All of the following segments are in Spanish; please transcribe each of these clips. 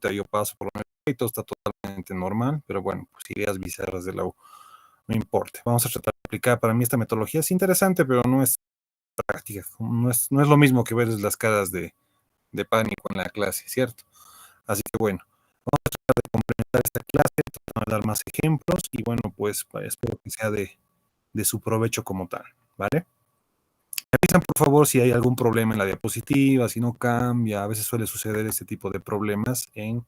ahorita yo paso por la universidad y todo está totalmente normal, pero bueno, pues ideas bizarras de la U, no importa. Vamos a tratar de aplicar. Para mí esta metodología es interesante, pero no es práctica, no es lo mismo que ver las caras de pánico en la clase, ¿cierto? Así que bueno, vamos a tratar de complementar esta clase, tratar de dar más ejemplos y bueno, pues espero que sea de su provecho como tal, ¿vale? Me avisan por favor si hay algún problema en la diapositiva, si no cambia, a veces suele suceder este tipo de problemas en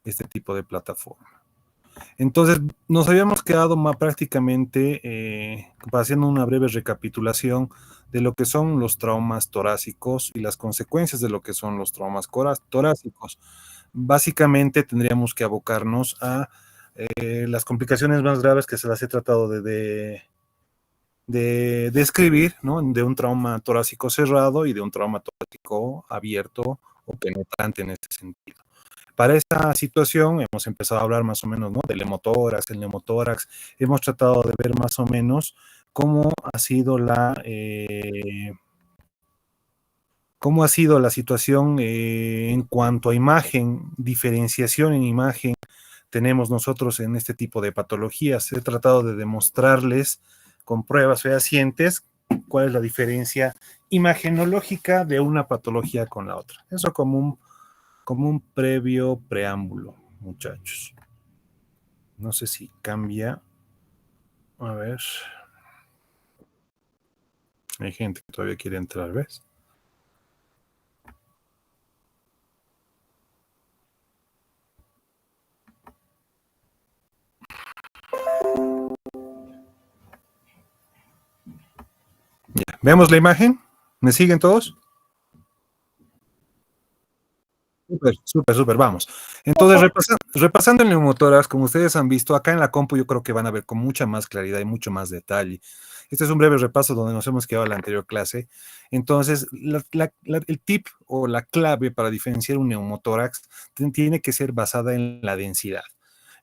este tipo de plataforma. Entonces, nos habíamos quedado más prácticamente haciendo una breve recapitulación de lo que son los traumas torácicos y las consecuencias de lo que son los traumas torácicos. Básicamente tendríamos que abocarnos a las complicaciones más graves que se las he tratado de describir, ¿no? De un trauma torácico cerrado y de un trauma torácico abierto o penetrante en este sentido. Para esta situación hemos empezado a hablar más o menos, ¿no? Del hemotórax, el neumotórax. Hemos tratado de ver más o menos cómo ha sido la situación en cuanto a imagen, diferenciación en imagen tenemos nosotros en este tipo de patologías. He tratado de demostrarles con pruebas fehacientes cuál es la diferencia imagenológica de una patología con la otra. Eso como un previo preámbulo, muchachos. No sé si cambia. A ver. Hay gente que todavía quiere entrar, ¿ves? Ya. ¿Vemos la imagen? ¿Me siguen todos? Súper, vamos. Entonces, repasando el neumotórax, como ustedes han visto, acá en la compu yo creo que van a ver con mucha más claridad y mucho más detalle. Este es un breve repaso donde nos hemos quedado en la anterior clase. Entonces, el tip o la clave para diferenciar un neumotórax tiene que ser basada en la densidad.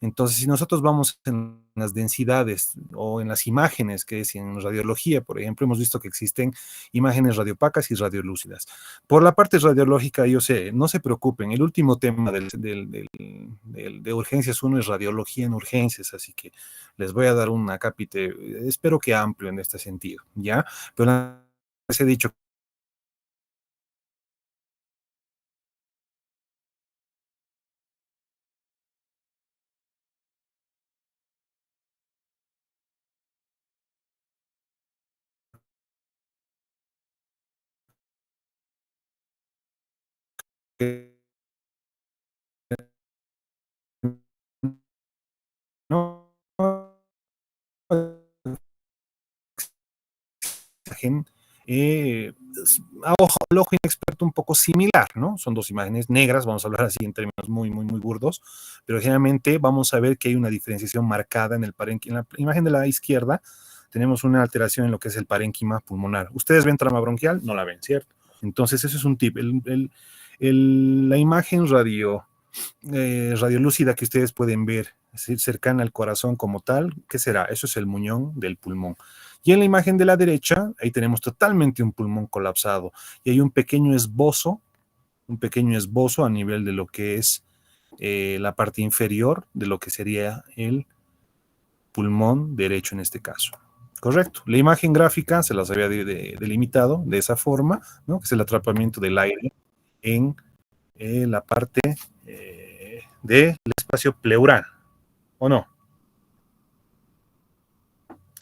Entonces, si nosotros vamos en las densidades o en las imágenes, que es en radiología, por ejemplo, hemos visto que existen imágenes radiopacas y radiolúcidas. Por la parte radiológica, yo sé, no se preocupen, el último tema de urgencias 1 es radiología en urgencias, así que les voy a dar un acápite, espero que amplio en este sentido, ¿ya? Pero les he dicho que no eh, a ojo, al ojo inexperto un poco similar, ¿no? Son dos imágenes negras, vamos a hablar así en términos muy burdos, pero generalmente vamos a ver que hay una diferenciación marcada en el parénquima. En la imagen de la izquierda tenemos una alteración en lo que es el parénquima pulmonar. ¿Ustedes ven trama bronquial? No la ven, ¿cierto? Entonces, eso es un tip. La imagen radiolúcida que ustedes pueden ver, es decir, cercana al corazón como tal, ¿qué será? Eso es el muñón del pulmón. Y en la imagen de la derecha, ahí tenemos totalmente un pulmón colapsado y hay un pequeño esbozo a nivel de lo que es la parte inferior de lo que sería el pulmón derecho en este caso. Correcto. La imagen gráfica se las había delimitado de esa forma, ¿no? Que es el atrapamiento del aire en la parte del espacio pleural, ¿o no?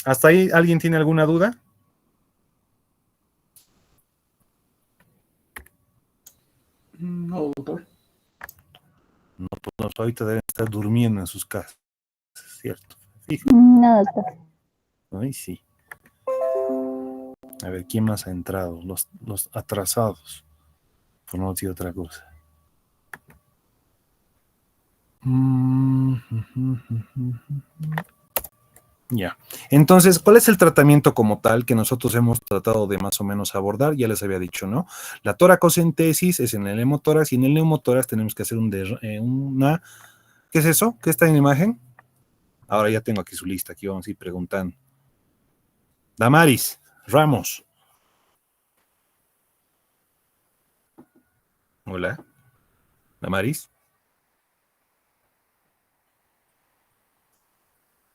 ¿Hasta ahí alguien tiene alguna duda? No, doctor. No, pues ahorita deben estar durmiendo en sus casas, ¿cierto? No, doctor. Ay, sí. A ver, ¿quién más ha entrado? Los atrasados, por no decir otra cosa. Ya. Entonces, ¿cuál es el tratamiento como tal que nosotros hemos tratado de más o menos abordar? Ya les había dicho, ¿no? La toracocentesis es en el hemotórax y en el neumotórax tenemos que hacer una... ¿Qué es eso? ¿Qué está en la imagen? Ahora ya tengo aquí su lista, aquí vamos a ir preguntando. Damaris Ramos. Hola. Damaris.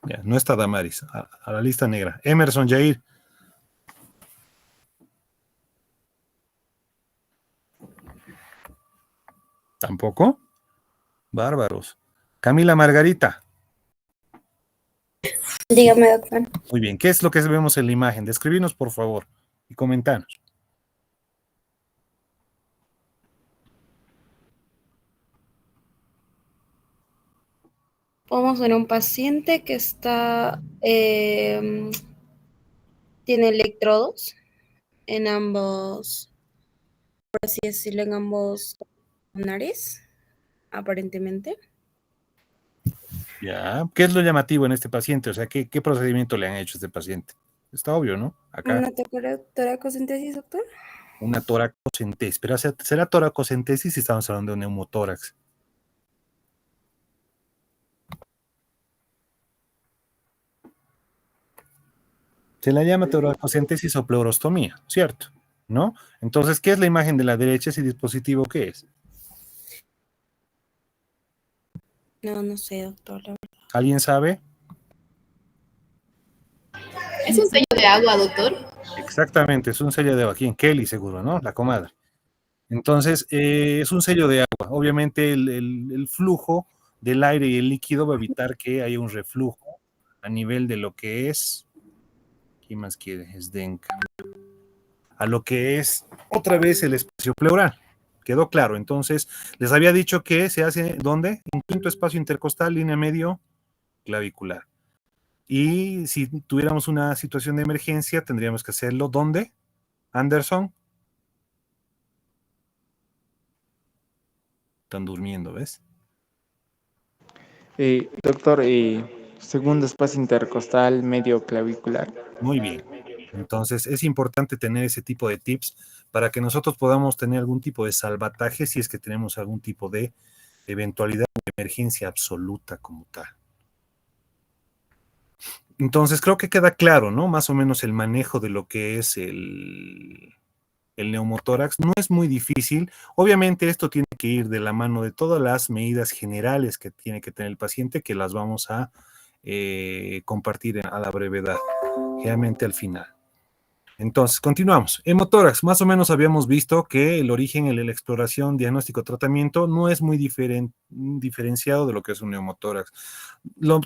Ya, no está Damaris, a la lista negra. Emerson Jair. ¿Tampoco? Bárbaros. Camila Margarita. Dígame, doctor. Muy bien, ¿qué es lo que vemos en la imagen? Describinos, por favor, y comentanos. Vamos a ver un paciente que está, tiene electrodos en ambos, por así decirlo, en ambos pulmonares, aparentemente. Ya, ¿qué es lo llamativo en este paciente? O sea, ¿qué procedimiento le han hecho a este paciente? Está obvio, ¿no? Acá, ¿Una toracocentesis, doctor? una toracocentesis. Pero ¿será toracocentesis si estamos hablando de neumotórax? Se la llama toracocentesis o pleurostomía, ¿cierto? ¿No? Entonces, ¿qué es la imagen de la derecha? ¿Ese dispositivo qué es? No sé, doctor. ¿Alguien sabe? ¿Es un sello de agua, doctor? Exactamente, es un sello de agua. Aquí en Kelly, seguro, ¿no? La comadre. Entonces, es un sello de agua. Obviamente, el flujo del aire y el líquido va a evitar que haya un reflujo a nivel de lo que es. ¿Quién más quiere? Es Denka. A lo que es otra vez el espacio pleural. Quedó claro. Entonces, les había dicho que se hace, ¿dónde? En quinto espacio intercostal, línea medio clavicular. Y si tuviéramos una situación de emergencia, tendríamos que hacerlo, ¿dónde? Anderson. Están durmiendo, ¿ves? Doctor, segundo espacio intercostal medio clavicular. Muy bien. Entonces, es importante tener ese tipo de tips para que nosotros podamos tener algún tipo de salvataje si es que tenemos algún tipo de eventualidad de emergencia absoluta como tal. Entonces, creo que queda claro, ¿no? Más o menos el manejo de lo que es el neumotórax. No es muy difícil. Obviamente, esto tiene que ir de la mano de todas las medidas generales que tiene que tener el paciente, que las vamos a compartir a la brevedad, generalmente al final. Entonces, continuamos. Hemotórax, más o menos habíamos visto que el origen en la exploración, diagnóstico, tratamiento no es muy diferenciado de lo que es un neumotórax. Lo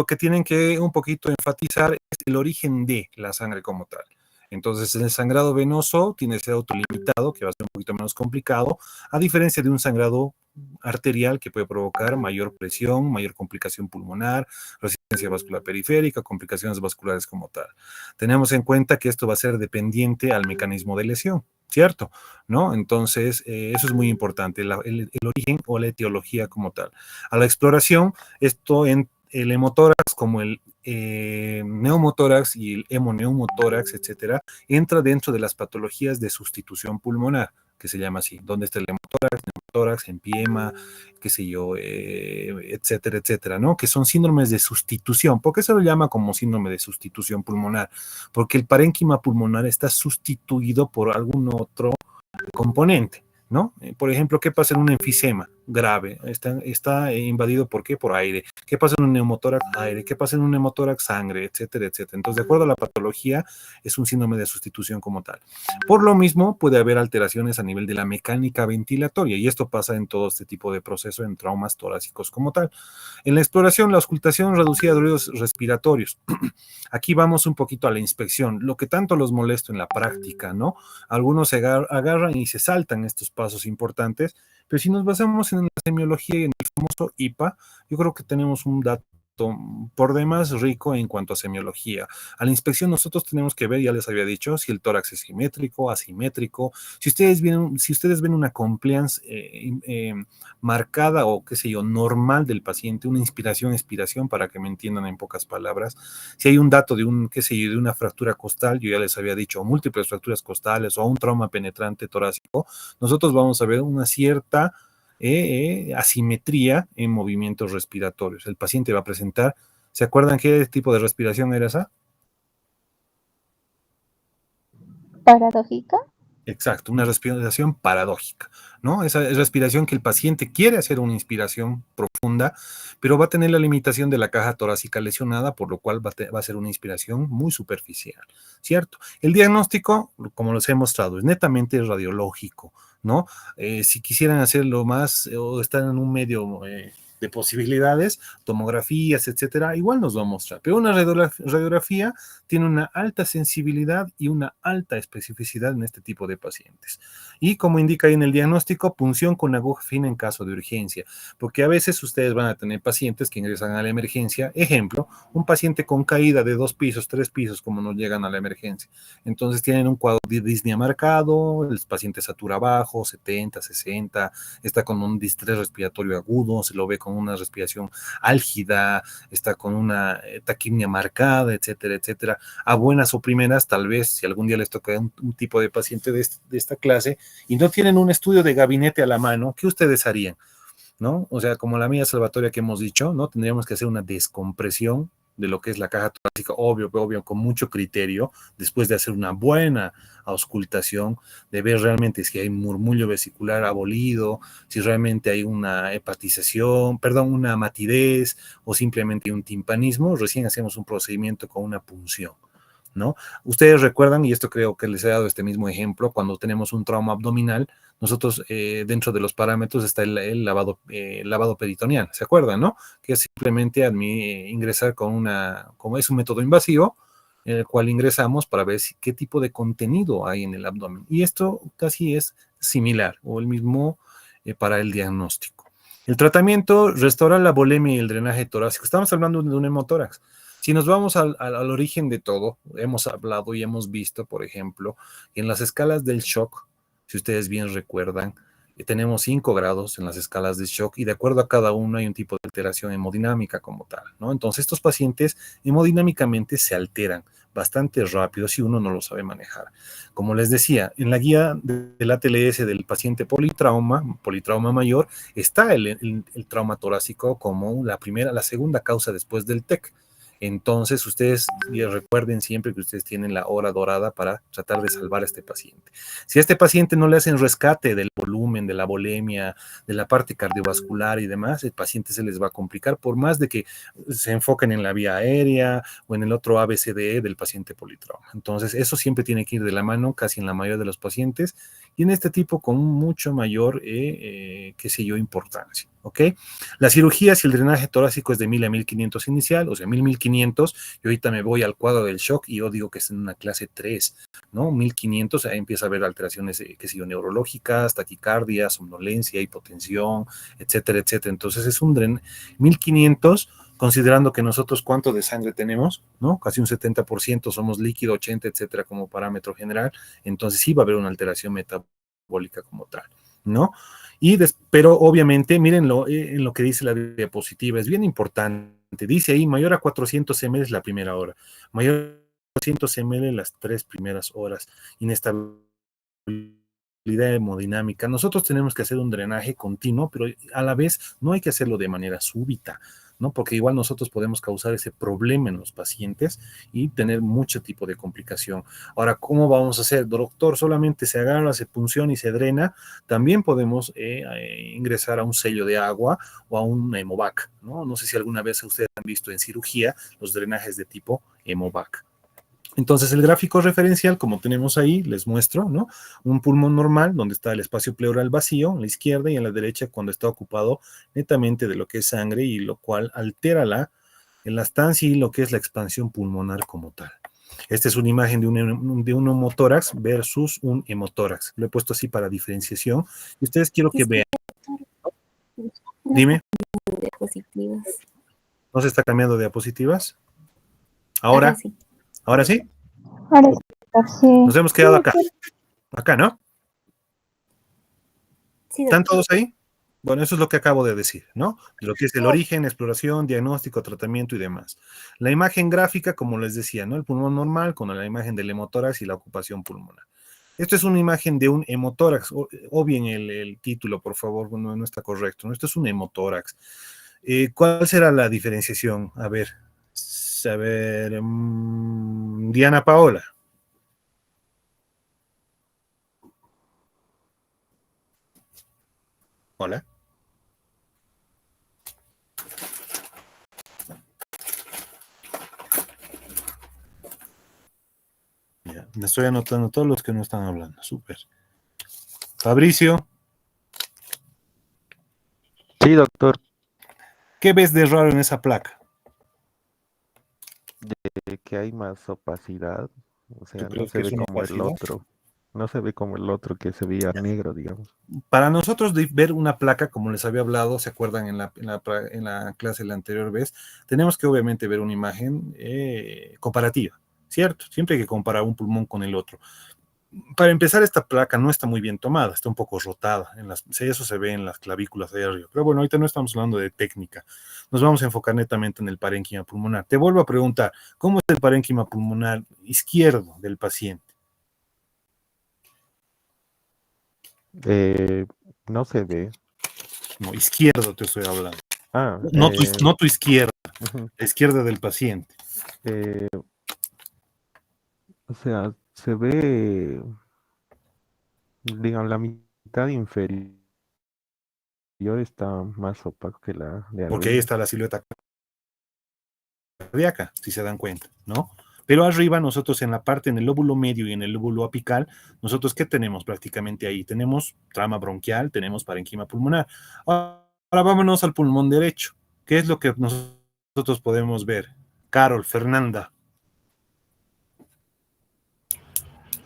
que tienen que un poquito enfatizar es el origen de la sangre como tal. Entonces, el sangrado venoso tiene que ser autolimitado, que va a ser un poquito menos complicado, a diferencia de un sangrado arterial que puede provocar mayor presión, mayor complicación pulmonar, resistencia vascular periférica, complicaciones vasculares como tal. Tenemos en cuenta que esto va a ser dependiente al mecanismo de lesión, ¿cierto? ¿No? Entonces, eso es muy importante, el origen o la etiología como tal. A la exploración, esto en el hemotórax como el neumotórax y el hemoneumotórax, etcétera, entra dentro de las patologías de sustitución pulmonar, que se llama así, donde está el hemotórax, empiema, qué sé yo, etcétera, etcétera, ¿no? Que son síndromes de sustitución. ¿Por qué se lo llama como síndrome de sustitución pulmonar? Porque el parénquima pulmonar está sustituido por algún otro componente, ¿no? Por ejemplo, ¿qué pasa en un enfisema grave? Está invadido ¿por qué? Por aire. ¿Qué pasa en un neumotórax? Aire. ¿Qué pasa en un neumotórax? Sangre, etcétera, etcétera. Entonces, de acuerdo a la patología, es un síndrome de sustitución como tal. Por lo mismo, puede haber alteraciones a nivel de la mecánica ventilatoria, y esto pasa en todo este tipo de proceso en traumas torácicos como tal. En la exploración, la auscultación reducida de ruidos respiratorios. Aquí vamos un poquito a la inspección, lo que tanto los molesto en la práctica, ¿no? Algunos se agarran y se saltan estos pasos importantes, pero si nos basamos en la semiología y en el famoso IPA, yo creo que tenemos un dato por demás rico en cuanto a semiología. A la inspección nosotros tenemos que ver, ya les había dicho, si el tórax es simétrico, asimétrico. Si ustedes ven una compliance marcada o qué sé yo, normal del paciente, una inspiración, expiración, para que me entiendan en pocas palabras. Si hay un dato de qué sé yo, de una fractura costal, yo ya les había dicho, o múltiples fracturas costales o un trauma penetrante torácico, nosotros vamos a ver una cierta asimetría en movimientos respiratorios. El paciente va a presentar, ¿se acuerdan qué tipo de respiración era esa? Paradójica. Exacto, una respiración paradójica, ¿no? Esa respiración que el paciente quiere hacer una inspiración profunda, pero va a tener la limitación de la caja torácica lesionada, por lo cual va a ser una inspiración muy superficial, ¿cierto? El diagnóstico, como les he mostrado, es netamente radiológico, ¿no? Si quisieran hacerlo más o estar en un medio de posibilidades, tomografías, etcétera, igual nos va a mostrar, pero una radiografía tiene una alta sensibilidad y una alta especificidad en este tipo de pacientes. Y como indica ahí en el diagnóstico, punción con aguja fina en caso de urgencia, porque a veces ustedes van a tener pacientes que ingresan a la emergencia. Ejemplo, un paciente con caída de 2 pisos, 3 pisos, como nos llegan a la emergencia. Entonces tienen un cuadro de disnea marcado, el paciente satura bajo, 70, 60, está con un distrés respiratorio agudo, se lo ve con una respiración álgida, está con una taquimia marcada, etcétera, etcétera. A buenas o primeras, tal vez, si algún día les toca un tipo de paciente de esta clase y no tienen un estudio de gabinete a la mano, ¿qué ustedes harían? ¿No? O sea, como la mía salvatoria que hemos dicho, ¿no? Tendríamos que hacer una descompresión de lo que es la caja torácica, obvio, con mucho criterio, después de hacer una buena auscultación, de ver realmente si hay murmullo vesicular abolido, si realmente hay una hepatización, perdón, una matidez o simplemente un timpanismo, recién hacemos un procedimiento con una punción, ¿no? Ustedes recuerdan, y esto creo que les he dado este mismo ejemplo, cuando tenemos un trauma abdominal, nosotros dentro de los parámetros está el lavado peritoneal, ¿se acuerdan, no? Que es simplemente ingresar como es un método invasivo, en el cual ingresamos para ver qué tipo de contenido hay en el abdomen. Y esto casi es similar o el mismo para el diagnóstico. El tratamiento restaura la volemia y el drenaje torácico. Estamos hablando de un hemotórax. Si nos vamos al origen de todo, hemos hablado y hemos visto, por ejemplo, en las escalas del shock, si ustedes bien recuerdan, tenemos 5 grados en las escalas de shock y de acuerdo a cada uno hay un tipo de alteración hemodinámica como tal, ¿no? Entonces estos pacientes hemodinámicamente se alteran bastante rápido si uno no lo sabe manejar. Como les decía, en la guía del ATLS del paciente politrauma mayor, está el trauma torácico como la segunda causa después del TEC. Entonces, ustedes recuerden siempre que ustedes tienen la hora dorada para tratar de salvar a este paciente. Si a este paciente no le hacen rescate del volumen, de la volemia, de la parte cardiovascular y demás, el paciente se les va a complicar por más de que se enfoquen en la vía aérea o en el otro ABCDE del paciente politrauma. Entonces, eso siempre tiene que ir de la mano casi en la mayoría de los pacientes y en este tipo con mucho mayor, qué sé yo, importancia. ¿Ok? La cirugía, si el drenaje torácico es de 1000 a 1500 inicial, o sea, 1500, yo ahorita me voy al cuadro del shock y yo digo que es en una clase 3, ¿no? 1500, ahí empieza a haber alteraciones, qué sé yo, neurológicas, taquicardia, somnolencia, hipotensión, etcétera, etcétera. Entonces es un 1500, considerando que nosotros cuánto de sangre tenemos, ¿no? Casi un 70% somos líquido, 80, etcétera, como parámetro general. Entonces sí va a haber una alteración metabólica como tal, ¿no? Pero obviamente, mírenlo en lo que dice la diapositiva, es bien importante. Dice ahí, mayor a 400 ml la primera hora, mayor a 400 ml las 3 primeras horas, inestabilidad hemodinámica. Nosotros tenemos que hacer un drenaje continuo, pero a la vez no hay que hacerlo de manera súbita, ¿no? Porque igual nosotros podemos causar ese problema en los pacientes y tener mucho tipo de complicación. Ahora, ¿cómo vamos a hacer? Doctor, solamente se agarra, se punciona y se drena. También podemos ingresar a un sello de agua o a un hemovac, ¿no? No sé si alguna vez ustedes han visto en cirugía los drenajes de tipo hemovac. Entonces, el gráfico referencial, como tenemos ahí, les muestro, ¿no? Un pulmón normal, donde está el espacio pleural vacío, a la izquierda y a la derecha, cuando está ocupado netamente de lo que es sangre y lo cual altera la elastancia y lo que es la expansión pulmonar como tal. Esta es una imagen de un homotórax versus un hemotórax. Lo he puesto así para diferenciación. Y ustedes quiero que vean. Dime. Diapositivas. ¿No se está cambiando de diapositivas? ¿Ahora? Sí. ¿Ahora sí? Ahora sí. Nos hemos quedado acá. Acá, ¿no? Sí, ¿Están doctor. todos ahí? Bueno, eso es lo que acabo de decir, ¿no? De lo que es el origen, exploración, diagnóstico, tratamiento y demás. La imagen gráfica, como les decía, ¿no? El pulmón normal con la imagen del hemotórax y la ocupación pulmonar. Esto es una imagen de un hemotórax, o bien el título, por favor, no está correcto, ¿no? Esto es un hemotórax. ¿Cuál será la diferenciación? A ver, Diana Paola. Hola. Ya, me estoy anotando todos los que no están hablando. Súper. Fabricio, Sí, doctor, ¿qué ves de raro en esa placa? que hay más opacidad, o ¿Tú sea, no crees se que es ve una como el opacidad? otro, no se ve como el otro que se veía negro, digamos. Para nosotros ver una placa, como les había hablado, ¿se acuerdan en la clase la anterior vez? Tenemos que obviamente ver una imagen comparativa, ¿cierto? Siempre hay que comparar un pulmón con el otro. Para empezar, esta placa no está muy bien tomada, está un poco rotada. Eso se ve en las clavículas de arriba. Pero bueno, ahorita no estamos hablando de técnica. Nos vamos a enfocar netamente en el parénquima pulmonar. Te vuelvo a preguntar, ¿cómo es el parénquima pulmonar izquierdo del paciente? Eh, no se ve. No, izquierdo te estoy hablando. Ah, No tu izquierda, ujú, la izquierda del paciente. eh, o sea, se ve, digamos, la mitad inferior está más opaco que la de Porque ahí arriba. está la silueta cardíaca, si se dan cuenta, ¿no? Pero arriba nosotros en la parte, en el lóbulo medio y en el lóbulo apical, nosotros ¿qué tenemos prácticamente ahí? Tenemos trama bronquial, tenemos parénquima pulmonar. Ahora vámonos al pulmón derecho. ¿Qué es lo que nosotros podemos ver? Carol, Fernanda,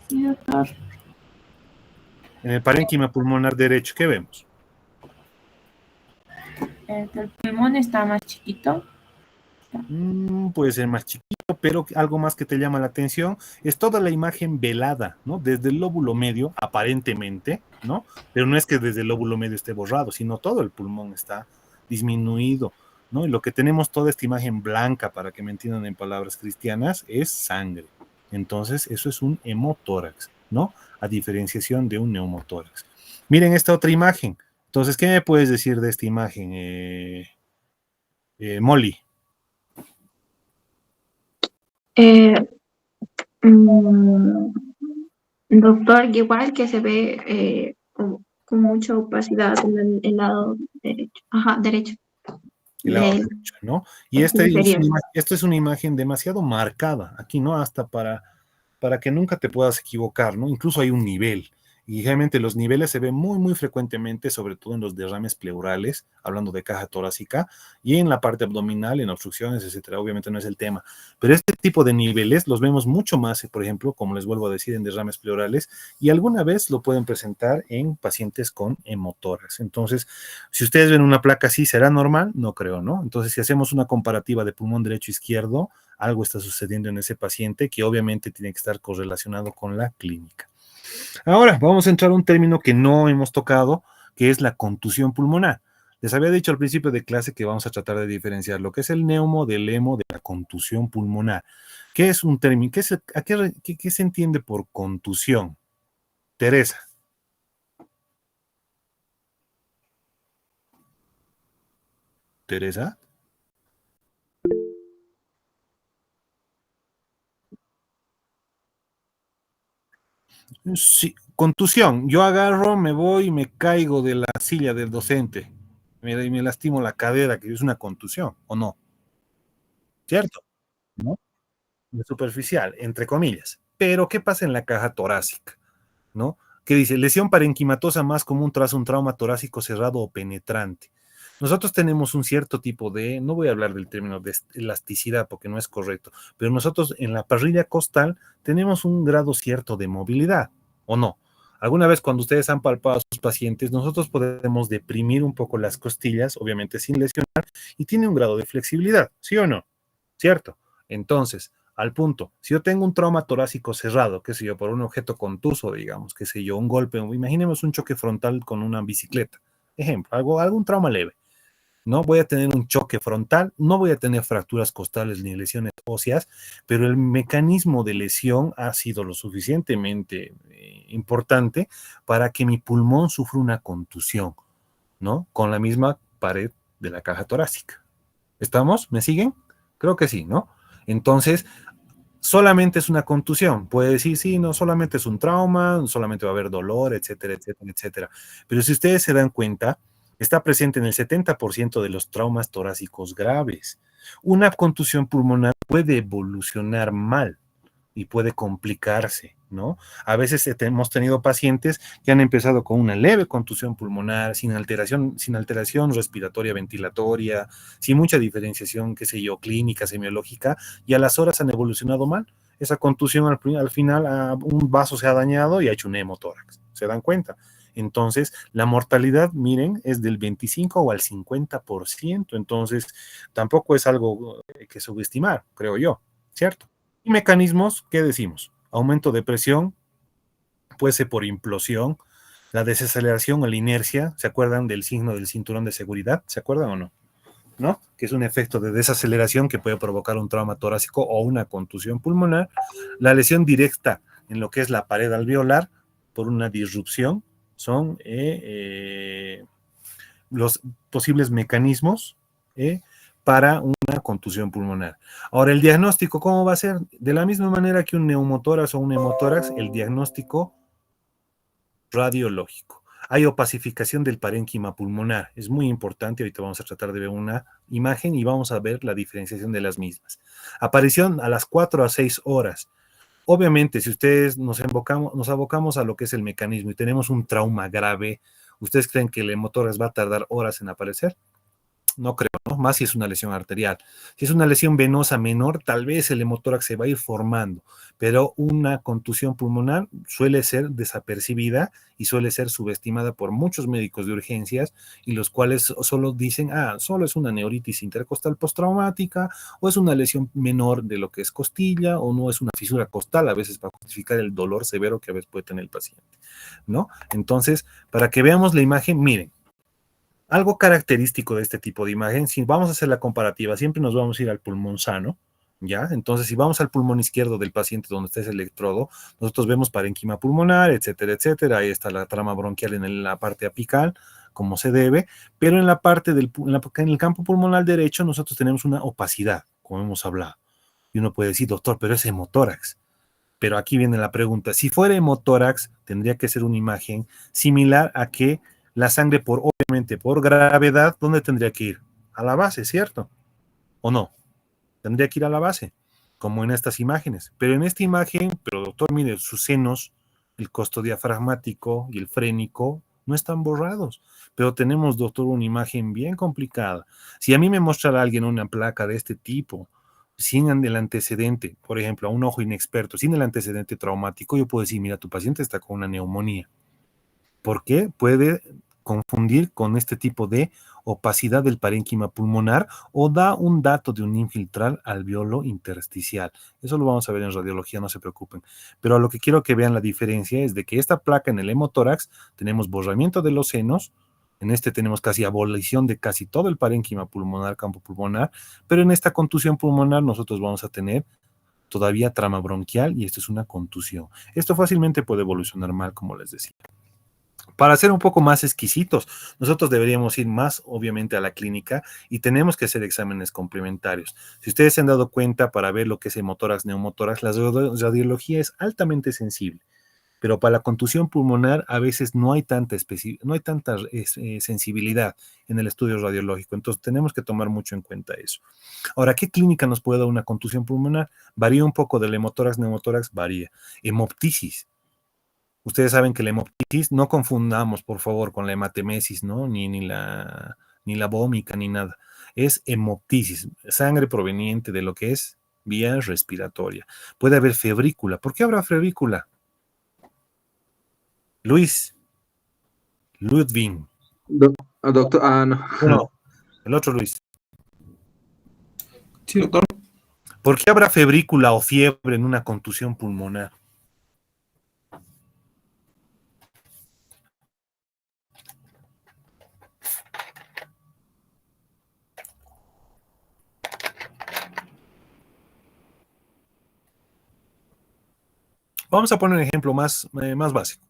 Sí, doctor. en el parénquima pulmonar derecho, ¿qué vemos? El pulmón está más chiquito. Puede ser más chiquito, pero algo más que te llama la atención es toda la imagen velada, ¿no? Desde el lóbulo medio, aparentemente, ¿no? Pero no es que desde el lóbulo medio esté borrado, sino todo el pulmón está disminuido, ¿no? Y lo que tenemos toda esta imagen blanca, para que me entiendan en palabras cristianas, es sangre. Entonces, eso es un hemotórax, ¿no? A diferenciación de un neumotórax. Miren esta otra imagen. Entonces, ¿qué me puedes decir de esta imagen, Molly? Eh, mm, doctor, igual que se ve con mucha opacidad en el lado derecho. Ajá, derecho. El lado Del derecho, ¿no? Y inferior. esta es una imagen demasiado marcada, aquí, ¿no? Hasta para que nunca te puedas equivocar, ¿no? Incluso hay un nivel. Y realmente los niveles se ven muy, muy frecuentemente, sobre todo en los derrames pleurales, hablando de caja torácica, y en la parte abdominal, en obstrucciones, etcétera. Obviamente no es el tema. Pero este tipo de niveles los vemos mucho más, por ejemplo, como les vuelvo a decir, en derrames pleurales, y alguna vez lo pueden presentar en pacientes con hemotórax. Entonces, si ustedes ven una placa así, ¿será normal? No creo, ¿no? Entonces, si hacemos una comparativa de pulmón derecho-izquierdo, algo está sucediendo en ese paciente que obviamente tiene que estar correlacionado con la clínica. Ahora, vamos a entrar a un término que no hemos tocado, que es la contusión pulmonar. Les había dicho al principio de clase que vamos a tratar de diferenciar lo que es el neumo del hemo de la contusión pulmonar. ¿Qué es un término? ¿Qué se entiende por contusión? Teresa. ¿Teresa? Sí, contusión. Yo agarro, me voy y me caigo de la silla del docente. Y me lastimo la cadera, que es una contusión, ¿o no? ¿Cierto? ¿No? Superficial, entre comillas. Pero, ¿qué pasa en la caja torácica? ¿No? Que dice, lesión parenquimatosa más común tras un trauma torácico cerrado o penetrante. Nosotros tenemos un cierto tipo de, no voy a hablar del término de elasticidad porque no es correcto, pero nosotros en la parrilla costal tenemos un grado cierto de movilidad, ¿o no? Alguna vez cuando ustedes han palpado a sus pacientes, nosotros podemos deprimir un poco las costillas, obviamente sin lesionar, y tiene un grado de flexibilidad, ¿sí o no? ¿Cierto? Entonces, al punto, si yo tengo un trauma torácico cerrado, qué sé yo, por un objeto contuso, digamos, qué sé yo, un golpe, imaginemos un choque frontal con una bicicleta, ejemplo, algún trauma leve, no voy a tener un choque frontal, no voy a tener fracturas costales ni lesiones óseas, pero el mecanismo de lesión ha sido lo suficientemente importante para que mi pulmón sufra una contusión, ¿no? Con la misma pared de la caja torácica. ¿Estamos? ¿Me siguen? Creo que sí, ¿no? Entonces, solamente es una contusión. Puede decir, sí, no solamente es un trauma, solamente va a haber dolor, etcétera, etcétera, etcétera. Pero si ustedes se dan cuenta, Está presente en el 70% de los traumas torácicos graves. Una contusión pulmonar puede evolucionar mal y puede complicarse, ¿no? A veces hemos tenido pacientes que han empezado con una leve contusión pulmonar, sin alteración respiratoria, ventilatoria, sin mucha diferenciación, qué sé yo, clínica, semiológica, y a las horas han evolucionado mal. Esa contusión al final un vaso se ha dañado y ha hecho un hemotórax. ¿Se dan cuenta? Entonces, la mortalidad, miren, es del 25 o al 50%. Entonces, tampoco es algo que subestimar, creo yo, ¿cierto? Y mecanismos, ¿qué decimos? Aumento de presión, puede ser por implosión, la desaceleración o la inercia. ¿Se acuerdan del signo del cinturón de seguridad? ¿Se acuerdan o no? ¿No? Que es un efecto de desaceleración que puede provocar un trauma torácico o una contusión pulmonar. La lesión directa en lo que es la pared alveolar por una disrupción son los posibles mecanismos para una contusión pulmonar. Ahora, el diagnóstico, ¿cómo va a ser? De la misma manera que un neumotórax o un hemotórax, el diagnóstico radiológico. Hay opacificación del parénquima pulmonar. Es muy importante. Ahorita vamos a tratar de ver una imagen y vamos a ver la diferenciación de las mismas. Aparición a las 4 a 6 horas. Obviamente, si ustedes nos abocamos a lo que es el mecanismo y tenemos un trauma grave, ¿ustedes creen que el hemotórax va a tardar horas en aparecer? No creo, ¿no? Más si es una lesión arterial. Si es una lesión venosa menor, tal vez el hemotórax se va a ir formando, pero una contusión pulmonar suele ser desapercibida y suele ser subestimada por muchos médicos de urgencias, y los cuales solo dicen, solo es una neuritis intercostal postraumática, o es una lesión menor de lo que es costilla, o no es una fisura costal, a veces para justificar el dolor severo que a veces puede tener el paciente, ¿no? Entonces, para que veamos la imagen, miren, algo característico de este tipo de imagen, si vamos a hacer la comparativa, siempre nos vamos a ir al pulmón sano, ¿ya? Entonces, si vamos al pulmón izquierdo del paciente donde está ese electrodo, nosotros vemos parénquima pulmonar, etcétera, etcétera. Ahí está la trama bronquial en la parte apical, como se debe, pero en la parte en el campo pulmonar derecho nosotros tenemos una opacidad, como hemos hablado. Y uno puede decir, doctor, pero es hemotórax. Pero aquí viene la pregunta, si fuera hemotórax, tendría que ser una imagen similar a que la sangre, obviamente, por gravedad, ¿dónde tendría que ir? A la base, ¿cierto? ¿O no? Tendría que ir a la base, como en estas imágenes. Pero en esta imagen, doctor, mire, sus senos, el costo diafragmático y el frénico no están borrados. Pero tenemos, doctor, una imagen bien complicada. Si a mí me mostrara alguien una placa de este tipo, sin el antecedente, por ejemplo, a un ojo inexperto, sin el antecedente traumático, yo puedo decir, mira, tu paciente está con una neumonía. ¿Por qué? Puede confundir con este tipo de opacidad del parénquima pulmonar o da un dato de un infiltral alveolo intersticial. Eso lo vamos a ver en radiología, no se preocupen. Pero a lo que quiero que vean la diferencia es de que esta placa en el hemotórax tenemos borramiento de los senos, en este tenemos casi abolición de casi todo el parénquima pulmonar, campo pulmonar, pero en esta contusión pulmonar nosotros vamos a tener todavía trama bronquial y esto es una contusión. Esto fácilmente puede evolucionar mal, como les decía. Para ser un poco más exquisitos, nosotros deberíamos ir más, obviamente, a la clínica y tenemos que hacer exámenes complementarios. Si ustedes se han dado cuenta, para ver lo que es hemotórax, neumotórax, la radiología es altamente sensible, pero para la contusión pulmonar a veces no hay tanta sensibilidad en el estudio radiológico, entonces tenemos que tomar mucho en cuenta eso. Ahora, ¿qué clínica nos puede dar una contusión pulmonar? Varía un poco del hemotórax, neumotórax, varía. Hemoptisis. Ustedes saben que la hemoptisis, no confundamos, por favor, con la hematemesis, ¿no? Ni la vómica, ni nada. Es hemoptisis, sangre proveniente de lo que es vía respiratoria. Puede haber febrícula. ¿Por qué habrá febrícula? Ludwig. Doctor, no. No, el otro Luis. Sí, doctor. ¿Por qué habrá febrícula o fiebre en una contusión pulmonar? Vamos a poner un ejemplo más básico.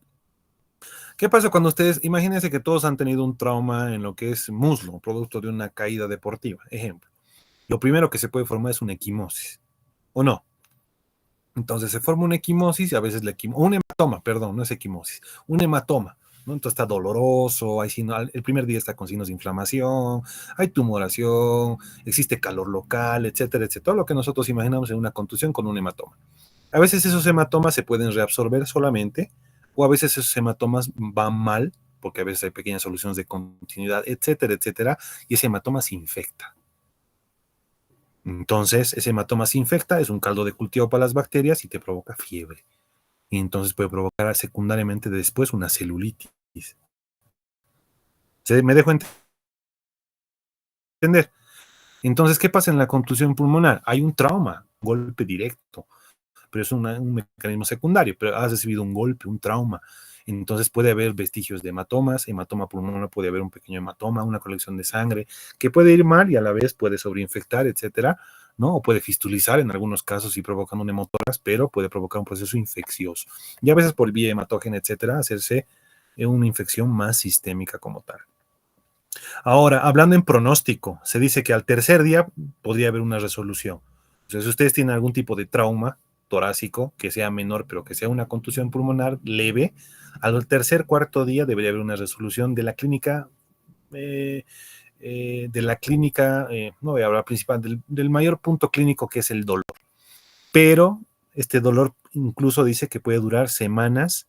¿Qué pasa cuando ustedes, imagínense que todos han tenido un trauma en lo que es muslo, producto de una caída deportiva, ejemplo? Lo primero que se puede formar es una equimosis, ¿o no? Entonces se forma una equimosis y a veces un hematoma, perdón, no es equimosis, un hematoma. ¿no? Entonces está doloroso, el primer día está con signos de inflamación, hay tumoración, existe calor local, etcétera, etcétera. Todo lo que nosotros imaginamos en una contusión con un hematoma. A veces esos hematomas se pueden reabsorber solamente, o a veces esos hematomas van mal, porque a veces hay pequeñas soluciones de continuidad, etcétera, etcétera, y ese hematoma se infecta. Entonces, ese hematoma se infecta, es un caldo de cultivo para las bacterias y te provoca fiebre. Y entonces puede provocar secundariamente después una celulitis. ¿Me dejo entender? Entonces, ¿qué pasa en la contusión pulmonar? Hay un trauma, golpe directo, pero es un mecanismo secundario, pero has recibido un golpe, un trauma. Entonces puede haber vestigios de hematomas, hematoma pulmonar, puede haber un pequeño hematoma, una colección de sangre, que puede ir mal y a la vez puede sobreinfectar, etcétera, ¿no? O puede fistulizar en algunos casos y provocando un hemotórax, pero puede provocar un proceso infeccioso. Y a veces por vía hematógena, etcétera, hacerse una infección más sistémica como tal. Ahora, hablando en pronóstico, se dice que al tercer día podría haber una resolución. O sea, si ustedes tienen algún tipo de trauma torácico, que sea menor, pero que sea una contusión pulmonar leve, al tercer, cuarto día debería haber una resolución de la clínica, no voy a hablar principal, del mayor punto clínico que es el dolor. Pero este dolor incluso dice que puede durar semanas,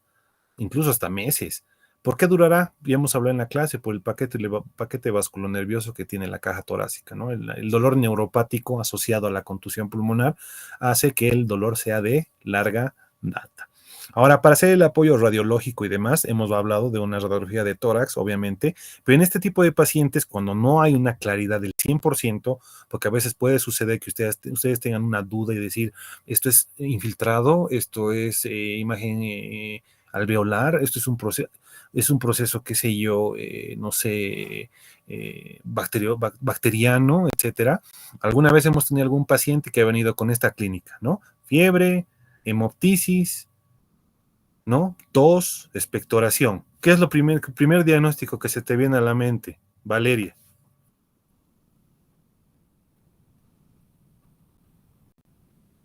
incluso hasta meses. ¿Por qué durará? Ya hemos hablado en la clase, por el paquete vasculonervioso que tiene la caja torácica, ¿no? El dolor neuropático asociado a la contusión pulmonar hace que el dolor sea de larga data. Ahora, para hacer el apoyo radiológico y demás, hemos hablado de una radiografía de tórax, obviamente, pero en este tipo de pacientes, cuando no hay una claridad del 100%, porque a veces puede suceder que ustedes tengan una duda y decir, esto es infiltrado, esto es imagen alveolar, esto es un proceso, qué sé yo, no sé, bacteriano, etcétera. Alguna vez hemos tenido algún paciente que ha venido con esta clínica, ¿no? Fiebre, hemoptisis, ¿no? Tos, expectoración. ¿Qué es lo primer diagnóstico que se te viene a la mente, Valeria?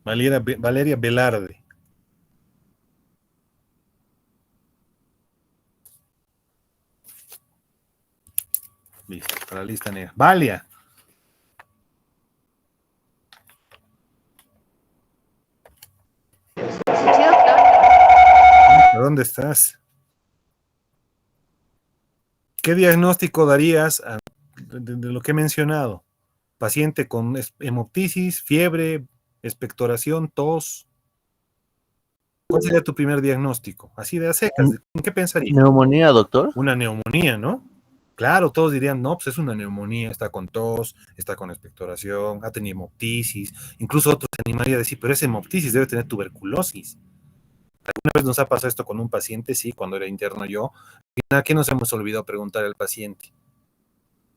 Valeria Velarde. Listo, para la lista negra. Valia. ¿Dónde estás? ¿Qué diagnóstico darías de lo que he mencionado? Paciente con hemoptisis, fiebre, expectoración, tos. ¿Cuál sería tu primer diagnóstico? Así de a secas, ¿en qué pensarías? ¿Neumonía, doctor? Una neumonía, ¿no? Claro, todos dirían, no, pues es una neumonía, está con tos, está con expectoración, ha tenido hemoptisis. Incluso otros se animarían a decir, pero esa hemoptisis debe tener tuberculosis. ¿Alguna vez nos ha pasado esto con un paciente? Sí, cuando era interno yo. ¿A qué nos hemos olvidado preguntar al paciente?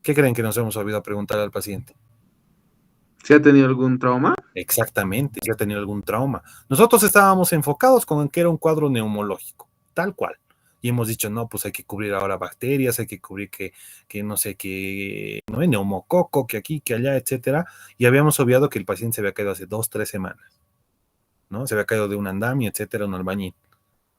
¿Qué creen que nos hemos olvidado preguntar al paciente? ¿Se ha tenido algún trauma? Exactamente, si ha tenido algún trauma. Nosotros estábamos enfocados con que era un cuadro neumológico, tal cual. Y hemos dicho, no, pues hay que cubrir ahora bacterias, hay que cubrir que no sé, que no hay neumococo, que aquí, que allá, etcétera. Y habíamos obviado que el paciente se había caído hace 2, 3 semanas, ¿no? Se había caído de un andamio, etcétera, un albañil.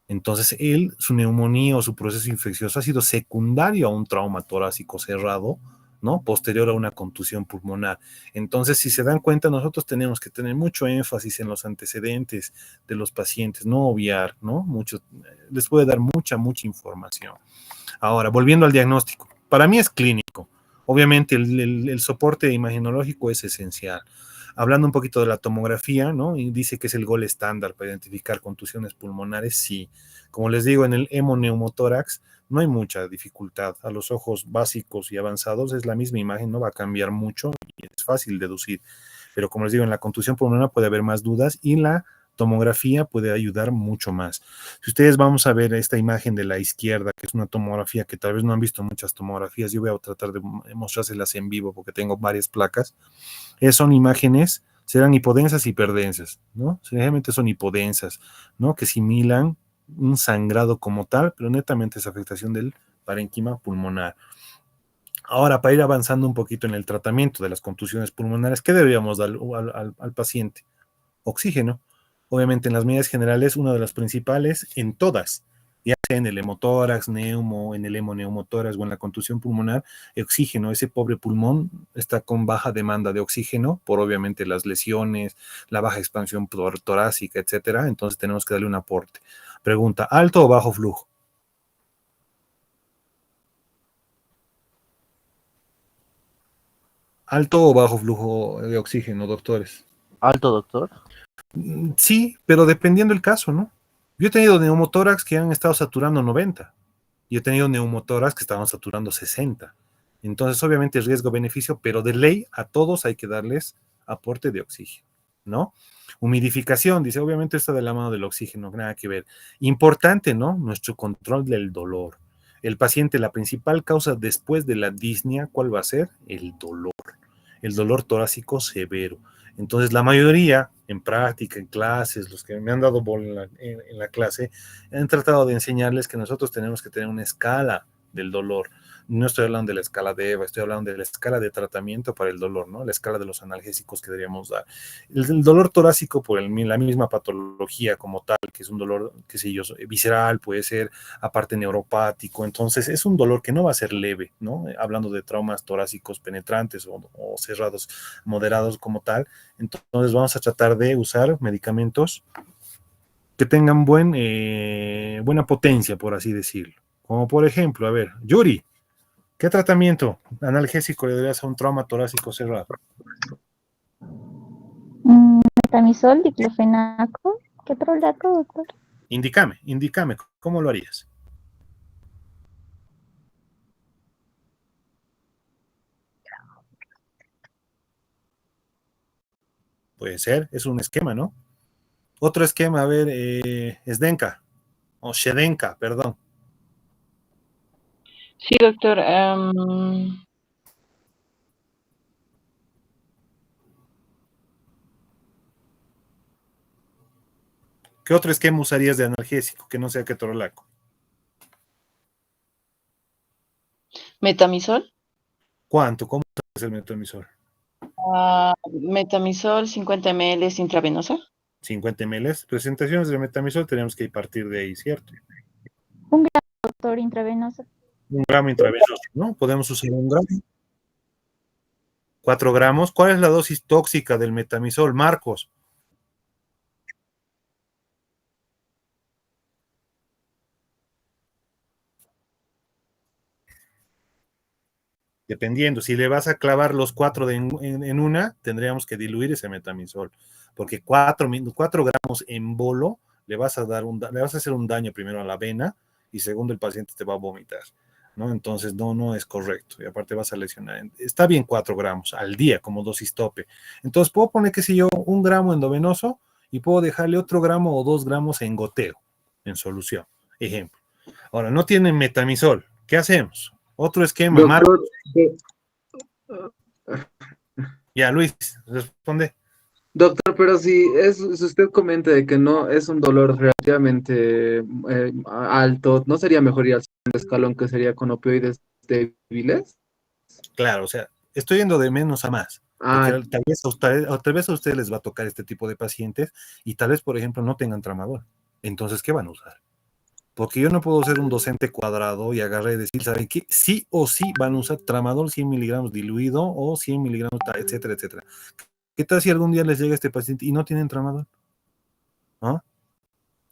Entonces, su neumonía o su proceso infeccioso ha sido secundario a un trauma torácico cerrado, ¿no? Posterior a una contusión pulmonar. Entonces, si se dan cuenta, nosotros tenemos que tener mucho énfasis en los antecedentes de los pacientes, no obviar, ¿no? Les puede dar mucha información. Ahora, volviendo al diagnóstico, para mí es clínico. Obviamente, el soporte imagenológico es esencial. Hablando un poquito de la tomografía, ¿no? Y dice que es el gol estándar para identificar contusiones pulmonares, sí. Como les digo, en el hemoneumotórax no hay mucha dificultad. A los ojos básicos y avanzados es la misma imagen, no va a cambiar mucho y es fácil deducir. Pero como les digo, en la contusión pulmonar puede haber más dudas y la tomografía puede ayudar mucho más. Si ustedes vamos a ver esta imagen de la izquierda, que es una tomografía que tal vez no han visto muchas tomografías, yo voy a tratar de mostrárselas en vivo porque tengo varias placas. Son imágenes, serán hipodensas y hiperdensas, ¿no? Generalmente son hipodensas, ¿no? Que simulan un sangrado como tal, pero netamente es afectación del parénquima pulmonar. Ahora, para ir avanzando un poquito en el tratamiento de las contusiones pulmonares, ¿qué deberíamos dar al paciente? Oxígeno. Obviamente, en las medidas generales, una de las principales en todas ya sea en el hemotórax, en el hemoneumotórax o en la contusión pulmonar, oxígeno, ese pobre pulmón está con baja demanda de oxígeno por obviamente las lesiones, la baja expansión torácica, etcétera, entonces tenemos que darle un aporte. Pregunta, ¿alto o bajo flujo? ¿Alto o bajo flujo de oxígeno, doctores? Alto, doctor. Sí, pero dependiendo del caso, ¿no? Yo he tenido neumotórax que han estado saturando 90. Yo he tenido neumotórax que estaban saturando 60. Entonces, obviamente, riesgo-beneficio, pero de ley a todos hay que darles aporte de oxígeno, ¿no? Humidificación, dice, obviamente está de la mano del oxígeno, nada que ver. Importante, ¿no? Nuestro control del dolor. El paciente, la principal causa después de la disnea, ¿cuál va a ser? El dolor torácico severo. Entonces, la mayoría, en práctica, en clases, los que me han dado bola en la clase, han tratado de enseñarles que nosotros tenemos que tener una escala del dolor. No estoy hablando de la escala de EVA, estoy hablando de la escala de tratamiento para el dolor, ¿no? La escala de los analgésicos que deberíamos dar. El dolor torácico por la misma patología como tal, que es un dolor, qué sé yo, visceral, puede ser aparte neuropático, entonces es un dolor que no va a ser leve, ¿no? Hablando de traumas torácicos penetrantes o cerrados moderados como tal, entonces vamos a tratar de usar medicamentos que tengan buena potencia, por así decirlo. Como por ejemplo, a ver, Yuri, ¿qué tratamiento analgésico le darías a un trauma torácico cerrado? Metamizol, diclofenaco. ¿Qué otro laco, doctor? Indícame, ¿cómo lo harías? Puede ser, es un esquema, ¿no? Otro esquema, a ver, Sdenka, o Shedenka, perdón. Sí, doctor. ¿Qué otro esquema usarías de analgésico que no sea ketorolaco? Metamizol. ¿Cuánto? ¿Cómo es el metamizol? Metamizol 50 ml intravenosa. 50 ml. Presentaciones de metamizol tenemos que partir de ahí, ¿cierto? Un gramo, doctor, intravenoso. 1 gramo intravenoso, ¿no? Podemos usar 1 gramo. 4 gramos. ¿Cuál es la dosis tóxica del metamizol, Marcos? Dependiendo, si le vas a clavar los 4 en una, tendríamos que diluir ese metamizol, porque 4 gramos en bolo le vas a hacer un daño primero a la vena y segundo el paciente te va a vomitar, ¿no? Entonces no es correcto y aparte vas a lesionar. Está bien 4 gramos al día como dosis tope. Entonces puedo poner, qué sé yo, 1 gramo endovenoso y puedo dejarle otro gramo o 2 gramos en goteo, en solución, ejemplo. Ahora, no tienen metamizol, ¿qué hacemos? Otro esquema, Doctor, Ya, Luis, responde. doctor, pero si usted comenta de que no es un dolor relativamente alto, ¿no sería mejor ir al segundo escalón que sería con opioides débiles? Claro, o sea, estoy yendo de menos a más. Porque Ah, tal vez a ustedes les va a tocar este tipo de pacientes y tal vez, por ejemplo, no tengan tramadol. Entonces, ¿qué van a usar? Porque yo no puedo ser un docente cuadrado y agarrar y decir, ¿saben qué? Sí o sí van a usar tramadol 100 miligramos diluido o 100 miligramos, etcétera, etcétera. ¿Qué tal si algún día les llega este paciente y no tienen tramadol? ¿No?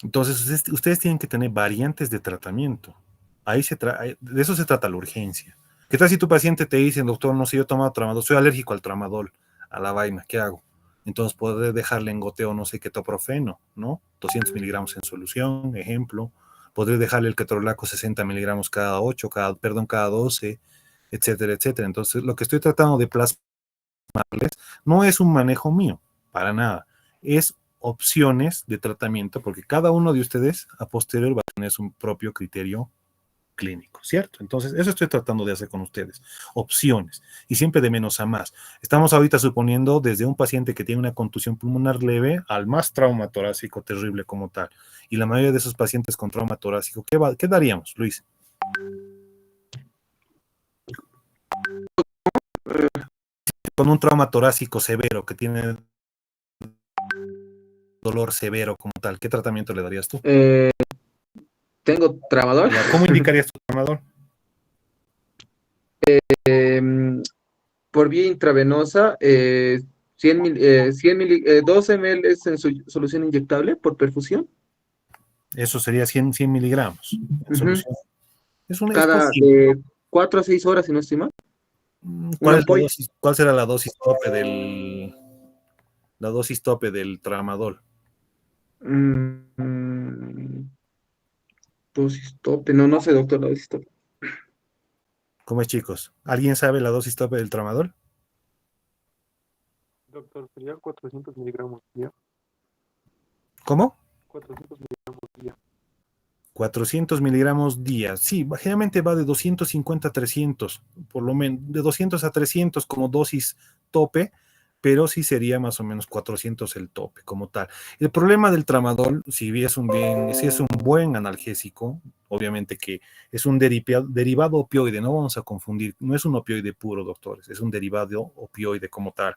Entonces, ustedes tienen que tener variantes de tratamiento. De eso se trata la urgencia. ¿Qué tal si tu paciente te dice, doctor, no sé, yo he tomado tramadol, soy alérgico al tramadol, a la vaina, ¿qué hago? Entonces, poder dejarle en goteo, no sé, ketoprofeno, ¿no? 200 miligramos en solución, ejemplo. Podré dejarle el ketorolaco 60 miligramos cada 8, cada 12, etcétera, etcétera. Entonces, lo que estoy tratando de plasmarles no es un manejo mío, para nada. Es opciones de tratamiento, porque cada uno de ustedes a posterior va a tener su propio criterio clínico, ¿cierto? Entonces, eso estoy tratando de hacer con ustedes. Opciones, y siempre de menos a más. Estamos ahorita suponiendo desde un paciente que tiene una contusión pulmonar leve al más trauma torácico terrible como tal. Y la mayoría de esos pacientes con trauma torácico, ¿qué daríamos, Luis? Con un trauma torácico severo que tiene dolor severo como tal, ¿qué tratamiento le darías tú? ¿Tengo tramador? ¿Cómo indicarías tu tramador? Por vía intravenosa, 2 ml en solución inyectable por perfusión. Eso sería 100 miligramos en Ujú. solución. Es Cada posible. 4 a 6 horas, si no estoy mal. ¿Cuál Una es la ampolla. dosis? ¿Cuál será la dosis tope del tramadol? Dosis tope. No, no sé, doctor, la dosis tope. ¿Cómo es, chicos? ¿Alguien sabe la dosis tope del tramadol? Doctor, sería 400 miligramos día. ¿Cómo? 400 miligramos día. 400 miligramos día. Sí, generalmente va de 250 a 300, por lo menos, de 200 a 300 como dosis tope, pero sí sería más o menos 400 el tope como tal. El problema del tramadol, si es un buen analgésico, obviamente que es un derivado opioide, no vamos a confundir, no es un opioide puro, doctores, es un derivado opioide como tal.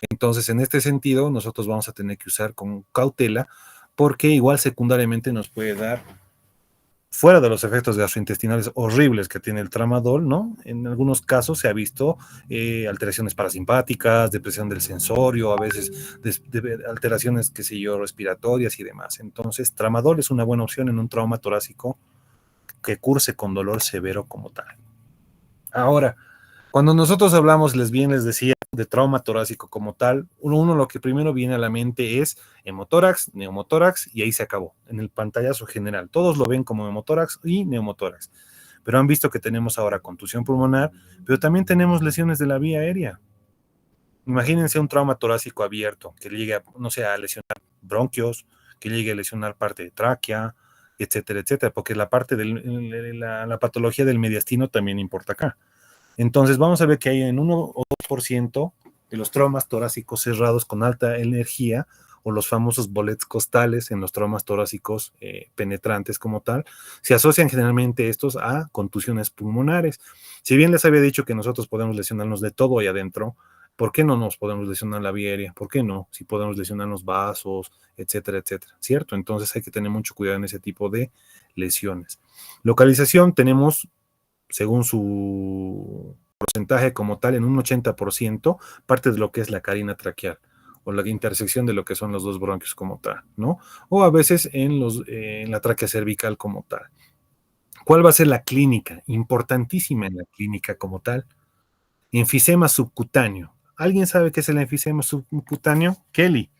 Entonces, en este sentido, nosotros vamos a tener que usar con cautela, porque igual secundariamente nos puede dar, fuera de los efectos gastrointestinales horribles que tiene el tramadol, ¿no? En algunos casos se ha visto alteraciones parasimpáticas, depresión del sensorio, a veces alteraciones, qué sé yo, respiratorias y demás. Entonces, tramadol es una buena opción en un trauma torácico que curse con dolor severo como tal. Ahora, cuando nosotros hablamos, les decía, de trauma torácico como tal, uno lo que primero viene a la mente es hemotórax, neumotórax, y ahí se acabó, en el pantallazo general. Todos lo ven como hemotórax y neumotórax, pero han visto que tenemos ahora contusión pulmonar, pero también tenemos lesiones de la vía aérea. Imagínense un trauma torácico abierto, que llegue, no sé, a lesionar bronquios, que llegue a lesionar parte de tráquea, etcétera, etcétera, porque la parte de la patología del mediastino también importa acá. Entonces vamos a ver que hay en 1 o 2% de los traumas torácicos cerrados con alta energía, o los famosos bolets costales en los traumas torácicos penetrantes como tal, se asocian generalmente estos a contusiones pulmonares. Si bien les había dicho que nosotros podemos lesionarnos de todo ahí adentro, ¿por qué no nos podemos lesionar la vía aérea? ¿Por qué no? Si podemos lesionar los vasos, etcétera, etcétera, ¿cierto? Entonces hay que tener mucho cuidado en ese tipo de lesiones. Localización tenemos, según su porcentaje como tal, en un 80%, parte de lo que es la carina traqueal, o la intersección de lo que son los dos bronquios como tal, ¿no? O a veces en la tráquea cervical como tal. ¿Cuál va a ser la clínica? Importantísima en la clínica como tal. Enfisema subcutáneo. ¿Alguien sabe qué es el enfisema subcutáneo? Kelly.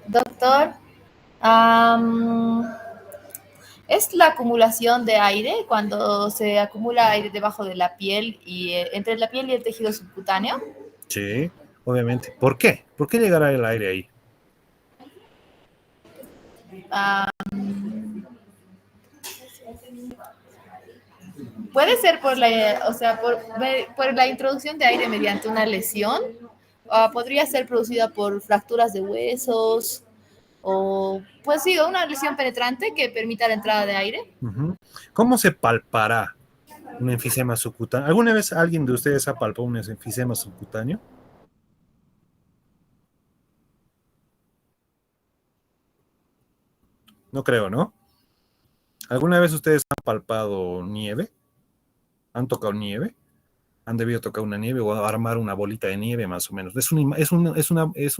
Doctor, es la acumulación de aire cuando se acumula aire debajo de la piel y entre la piel y el tejido subcutáneo. Sí, obviamente. ¿Por qué? ¿Por qué llegará el aire ahí? Puede ser por por la introducción de aire mediante una lesión. Podría ser producida por fracturas de huesos o, pues sí, una lesión penetrante que permita la entrada de aire. ¿Cómo se palpará un enfisema subcutáneo? ¿Alguna vez alguien de ustedes ha palpado un enfisema subcutáneo? No creo, ¿no? ¿Alguna vez ustedes han palpado nieve? ¿Han tocado nieve? ¿Han debido tocar una nieve o armar una bolita de nieve más o menos? Es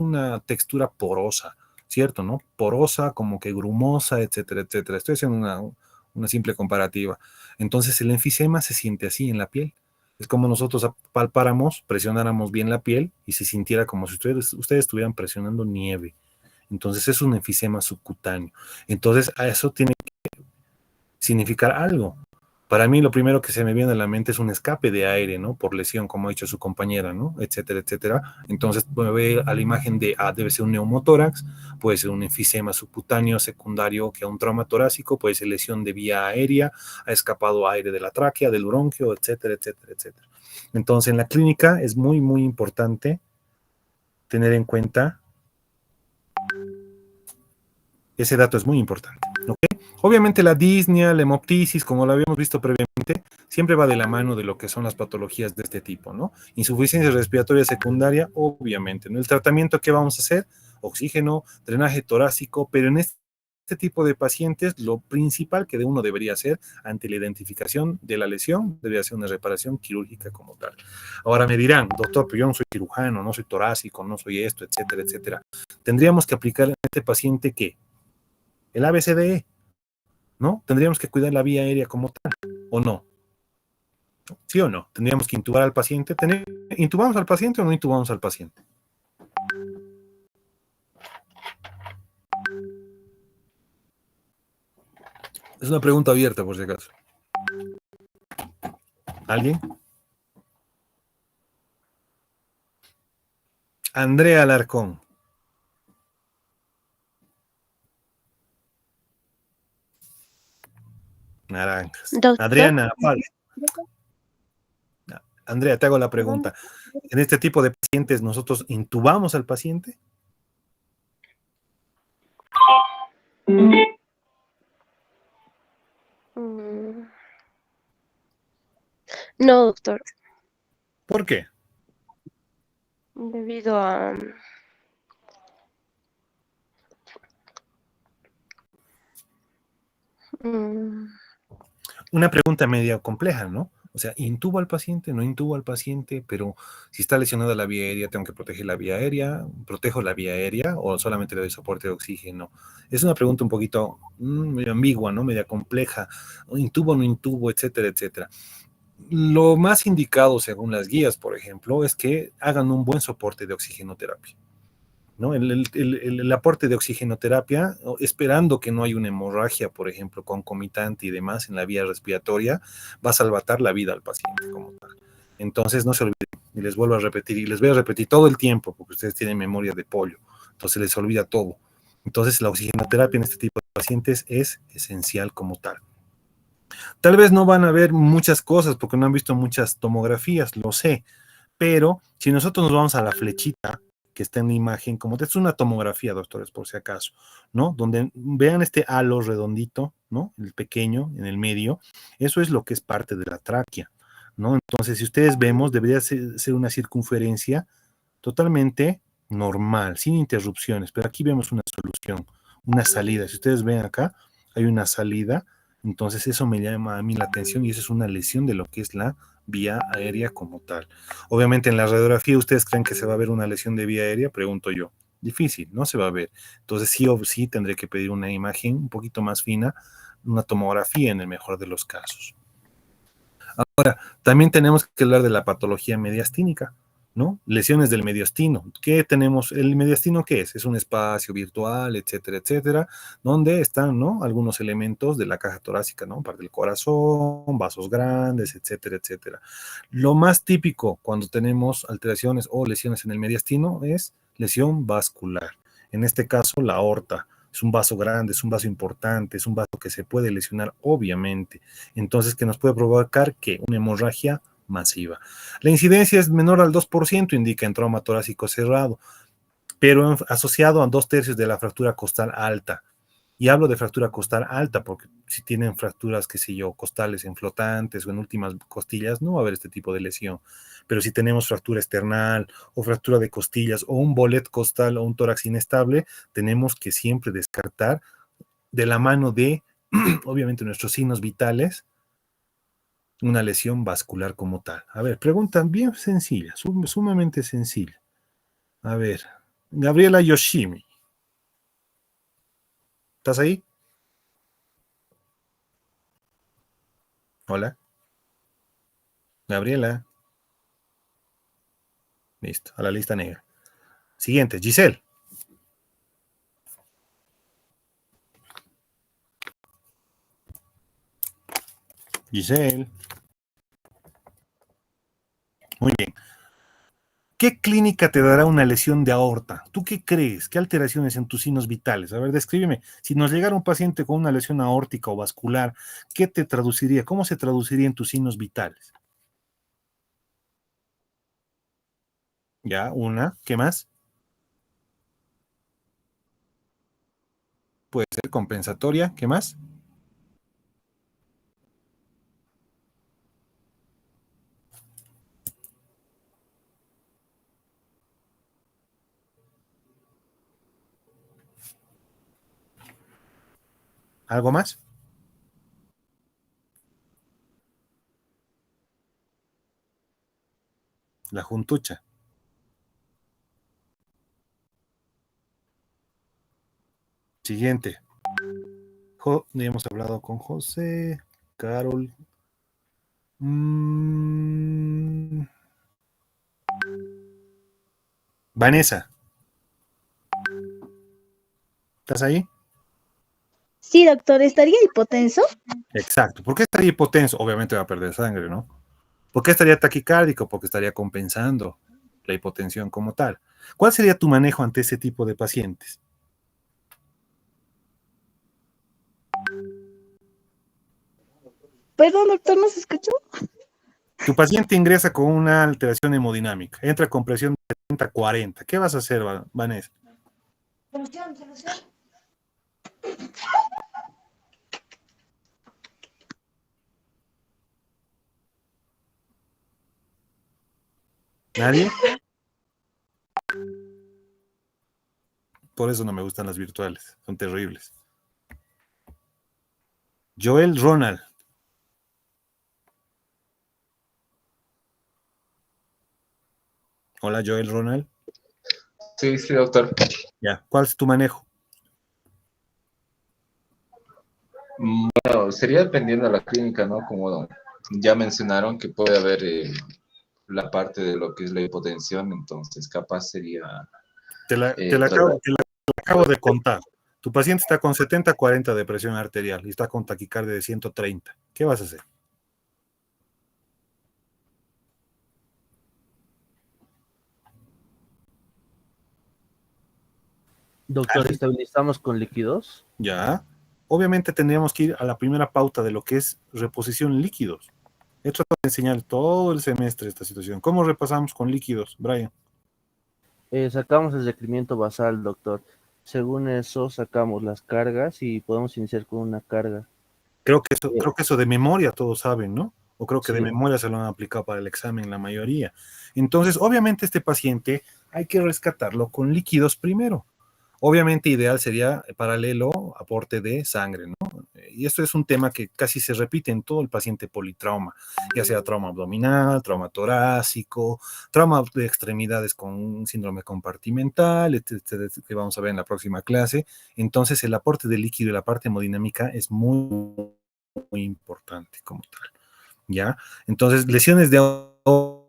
una textura porosa, ¿cierto? ¿No? Porosa, como que grumosa, etcétera, etcétera. Estoy haciendo una simple comparativa. Entonces el enfisema se siente así en la piel. Es como nosotros palpáramos, presionáramos bien la piel y se sintiera como si ustedes estuvieran presionando nieve. Entonces es un enfisema subcutáneo. Entonces a eso tiene que significar algo. Para mí lo primero que se me viene a la mente es un escape de aire, ¿no? Por lesión, como ha dicho su compañera, ¿no? Etcétera, etcétera. Entonces voy a ver a la imagen de, debe ser un neumotórax, puede ser un enfisema subcutáneo secundario que a un trauma torácico, puede ser lesión de vía aérea, ha escapado aire de la tráquea, del bronquio, etcétera, etcétera, etcétera. Entonces en la clínica es muy, muy importante tener en cuenta ese dato, es muy importante, ¿ok? Obviamente la disnea, la hemoptisis, como lo habíamos visto previamente, siempre va de la mano de lo que son las patologías de este tipo, ¿no? Insuficiencia respiratoria secundaria, obviamente, ¿no? El tratamiento que vamos a hacer, oxígeno, drenaje torácico, pero en este tipo de pacientes, lo principal que uno debería hacer ante la identificación de la lesión, debería ser una reparación quirúrgica como tal. Ahora me dirán, doctor, pero yo no soy cirujano, no soy torácico, no soy esto, etcétera, etcétera. Tendríamos que aplicar a este paciente, ¿qué? El ABCDE, ¿no? Tendríamos que cuidar la vía aérea como tal, ¿o no? ¿Sí o no? Tendríamos que intubar al paciente. ¿Intubamos al paciente o no intubamos al paciente? Es una pregunta abierta, por si acaso. ¿Alguien? Andrea Alarcón. Naranjas. Doctor. Adriana, Pablo. Andrea, te hago la pregunta. ¿En este tipo de pacientes nosotros intubamos al paciente? No, doctor, ¿Por qué? debido a... mm, Una pregunta media compleja, ¿no? O sea, ¿intubo al paciente? ¿No intubo al paciente? Pero si está lesionada la vía aérea, ¿tengo que proteger la vía aérea? ¿Protejo la vía aérea o solamente le doy soporte de oxígeno? Es una pregunta un poquito medio ambigua, ¿no? Media compleja. ¿Intubo o no intubo? Etcétera, etcétera. Lo más indicado, según las guías, por ejemplo, es que hagan un buen soporte de oxigenoterapia, ¿no? El aporte de oxigenoterapia, esperando que no haya una hemorragia, por ejemplo, concomitante y demás en la vía respiratoria, va a salvatar la vida al paciente como tal. Entonces, no se olviden, y les vuelvo a repetir, y les voy a repetir todo el tiempo, porque ustedes tienen memoria de pollo, entonces les olvida todo. Entonces, la oxigenoterapia en este tipo de pacientes es esencial como tal. Tal vez no van a ver muchas cosas porque no han visto muchas tomografías, lo sé, pero si nosotros nos vamos a la flechita que está en la imagen, como es una tomografía, doctores, por si acaso, ¿no? Donde vean este halo redondito, ¿no? El pequeño en el medio, eso es lo que es parte de la tráquea, ¿no? Entonces, si ustedes vemos, debería ser una circunferencia totalmente normal, sin interrupciones, pero aquí vemos una solución, una salida. Si ustedes ven acá, hay una salida, entonces eso me llama a mí la atención y eso es una lesión de lo que es la vía aérea como tal. Obviamente en la radiografía ustedes creen que se va a ver una lesión de vía aérea, pregunto yo. Difícil, no se va a ver. Entonces sí o sí tendré que pedir una imagen un poquito más fina, una tomografía en el mejor de los casos. Ahora, también tenemos que hablar de la patología mediastínica, ¿no? Lesiones del mediastino. ¿Qué tenemos? ¿El mediastino qué es? Es un espacio virtual, etcétera, etcétera, donde están, ¿no? Algunos elementos de la caja torácica, ¿no? Parte del corazón, vasos grandes, etcétera, etcétera. Lo más típico cuando tenemos alteraciones o lesiones en el mediastino es lesión vascular. En este caso, la aorta. Es un vaso grande, es un vaso importante, es un vaso que se puede lesionar, obviamente. Entonces, que nos puede provocar que una hemorragia masiva. La incidencia es menor al 2%, indica en trauma torácico cerrado, pero asociado a 2/3 de la fractura costal alta. Y hablo de fractura costal alta porque si tienen fracturas, qué sé yo, costales en flotantes o en últimas costillas, no va a haber este tipo de lesión. Pero si tenemos fractura esternal o fractura de costillas o un bolet costal o un tórax inestable, tenemos que siempre descartar de la mano de, obviamente, nuestros signos vitales, una lesión vascular como tal. A ver, pregunta bien sencilla, sumamente sencilla. A ver, Gabriela Yoshimi. ¿Estás ahí? Hola. Gabriela. Listo, a la lista negra. Siguiente, Giselle. Giselle. Muy bien. ¿Qué clínica te dará una lesión de aorta? ¿Tú qué crees? ¿Qué alteraciones en tus signos vitales? A ver, descríbeme. Si nos llegara un paciente con una lesión aórtica o vascular, ¿qué te traduciría? ¿Cómo se traduciría en tus signos vitales? Ya, una. ¿Qué más? Puede ser compensatoria. ¿Qué más? ¿Algo más? La juntucha. Siguiente. Ya hemos hablado con José, Carol. Vanessa. ¿Estás ahí? Sí, doctor, ¿estaría hipotenso? Exacto. ¿Por qué estaría hipotenso? Obviamente va a perder sangre, ¿no? ¿Por qué estaría taquicárdico? Porque estaría compensando la hipotensión como tal. ¿Cuál sería tu manejo ante ese tipo de pacientes? Perdón, doctor, ¿no se escuchó? Tu paciente ingresa con una alteración hemodinámica, entra con presión de 70-40. ¿Qué vas a hacer, Vanessa? ¿Nadie? Por eso no me gustan las virtuales, son terribles. Joel Ronald. Hola, Joel Ronald. Sí, sí, doctor. Ya, ¿cuál es tu manejo? Bueno, sería dependiendo de la clínica, ¿no? Como ya mencionaron que puede haber la parte de lo que es la hipotensión, entonces capaz sería... Te la acabo de contar. Tu paciente está con 70-40 de presión arterial y está con taquicardia de 130. ¿Qué vas a hacer? Doctor, ¿estabilizamos con líquidos? Ya. Obviamente tendríamos que ir a la primera pauta de lo que es reposición líquidos. He tratado de enseñar todo el semestre esta situación. ¿Cómo repasamos con líquidos, Brian? Sacamos el requerimiento basal, doctor. Según eso, sacamos las cargas y podemos iniciar con una carga. Creo que eso de memoria todos saben, ¿no? O creo que de Sí. memoria se lo han aplicado para el examen la mayoría. Entonces, obviamente este paciente hay que rescatarlo con líquidos primero. Obviamente ideal sería paralelo aporte de sangre, ¿no? Y esto es un tema que casi se repite en todo el paciente politrauma, ya sea trauma abdominal, trauma torácico, trauma de extremidades con un síndrome compartimental, etcétera, que vamos a ver en la próxima clase. Entonces el aporte de líquido y la parte hemodinámica es muy, muy importante como tal, ¿ya? Entonces lesiones de aorta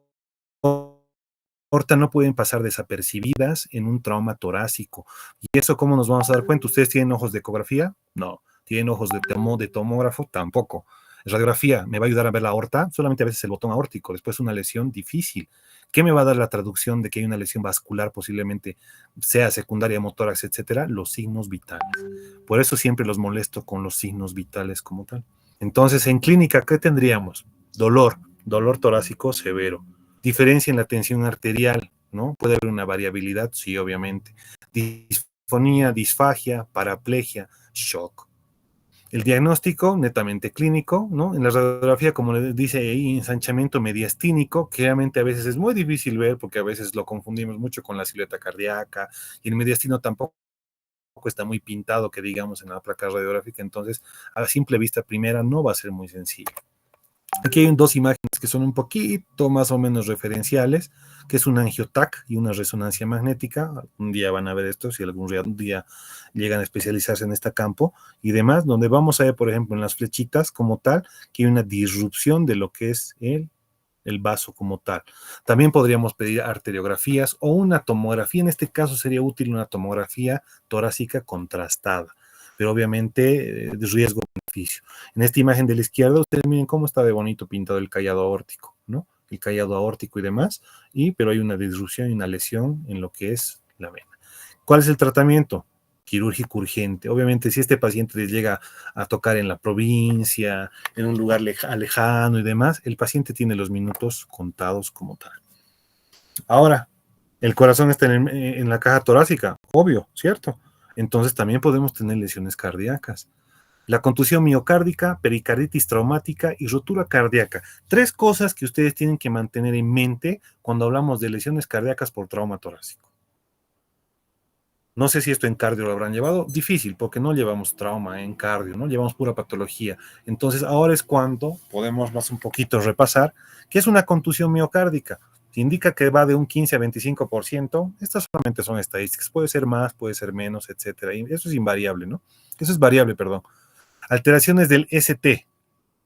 no pueden pasar desapercibidas en un trauma torácico. ¿Y eso cómo nos vamos a dar cuenta? ¿Ustedes tienen ojos de ecografía? No. ¿Tienen ojos de tomógrafo? Tampoco. Radiografía, ¿me va a ayudar a ver la aorta? Solamente a veces el botón aórtico, después una lesión difícil. ¿Qué me va a dar la traducción de que hay una lesión vascular, posiblemente sea secundaria, hemotórax, etcétera? Los signos vitales. Por eso siempre los molesto con los signos vitales como tal. Entonces, en clínica, ¿qué tendríamos? Dolor torácico severo. Diferencia en la tensión arterial, ¿no? Puede haber una variabilidad, sí, obviamente. Disfonía, disfagia, paraplegia, shock. El diagnóstico, netamente clínico, ¿no? En la radiografía, como le dice ahí, ensanchamiento mediastínico, que realmente a veces es muy difícil ver porque a veces lo confundimos mucho con la silueta cardíaca y el mediastino tampoco está muy pintado, que digamos, en la placa radiográfica, entonces a simple vista primera no va a ser muy sencillo. Aquí hay dos imágenes que son un poquito más o menos referenciales, que es un angiotac y una resonancia magnética. Un día van a ver esto, si algún día llegan a especializarse en este campo y demás, donde vamos a ver, por ejemplo, en las flechitas como tal, que hay una disrupción de lo que es el vaso como tal. También podríamos pedir arteriografías o una tomografía. En este caso sería útil una tomografía torácica contrastada, pero obviamente de riesgo-beneficio. En esta imagen de la izquierda, ustedes miren cómo está de bonito pintado el callado aórtico, ¿no? El callado aórtico y demás, pero hay una disrupción y una lesión en lo que es la vena. ¿Cuál es el tratamiento? Quirúrgico urgente. Obviamente, si este paciente les llega a tocar en la provincia, en un lugar lejano y demás, el paciente tiene los minutos contados como tal. Ahora, el corazón está en la caja torácica, obvio, ¿cierto? Entonces también podemos tener lesiones cardíacas. La contusión miocárdica, pericarditis traumática y rotura cardíaca. 3 cosas que ustedes tienen que mantener en mente cuando hablamos de lesiones cardíacas por trauma torácico. No sé si esto en cardio lo habrán llevado. Difícil, porque no llevamos trauma en cardio, ¿no? Llevamos pura patología. Entonces, ahora es cuando podemos más un poquito repasar qué es una contusión miocárdica. Si indica que va de un 15 a 25%, estas solamente son estadísticas. Puede ser más, puede ser menos, etcétera. Y eso es invariable, ¿no? Eso es variable, perdón. Alteraciones del ST.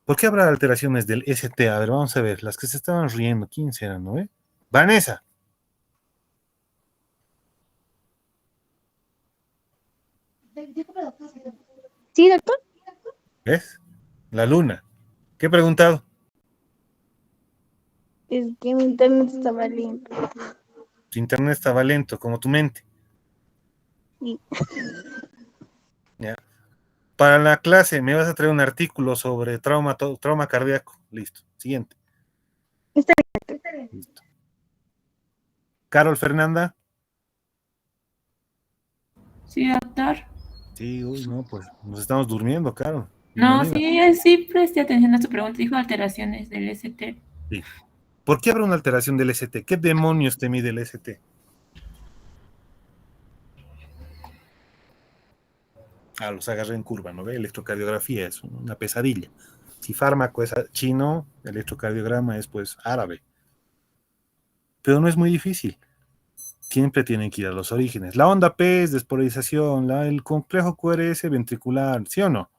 ¿Por qué habrá alteraciones del ST? A ver, vamos a ver. Las que se estaban riendo, ¿quién serán, no? Vanessa. Sí, doctor. ¿Ves? La luna. ¿Qué he preguntado? Es que mi internet estaba lento. Tu internet estaba lento, como tu mente. Sí. Ya. Para la clase me vas a traer un artículo sobre trauma cardíaco. Listo. Siguiente. Está bien. Listo. Carol Fernanda. Sí, doctor. Sí, uy, no, pues nos estamos durmiendo, Carol. No, Bienvenida. sí presté atención a su pregunta. Dijo alteraciones del ST. Sí. ¿Por qué habrá una alteración del ST? ¿Qué demonios te mide el ST? Ah, los agarré en curva, ¿no ve? Electrocardiografía es una pesadilla. Si fármaco es chino, electrocardiograma es pues árabe. Pero no es muy difícil. Siempre tienen que ir a los orígenes. La onda P es despolarización, el complejo QRS ventricular, ¿sí o no?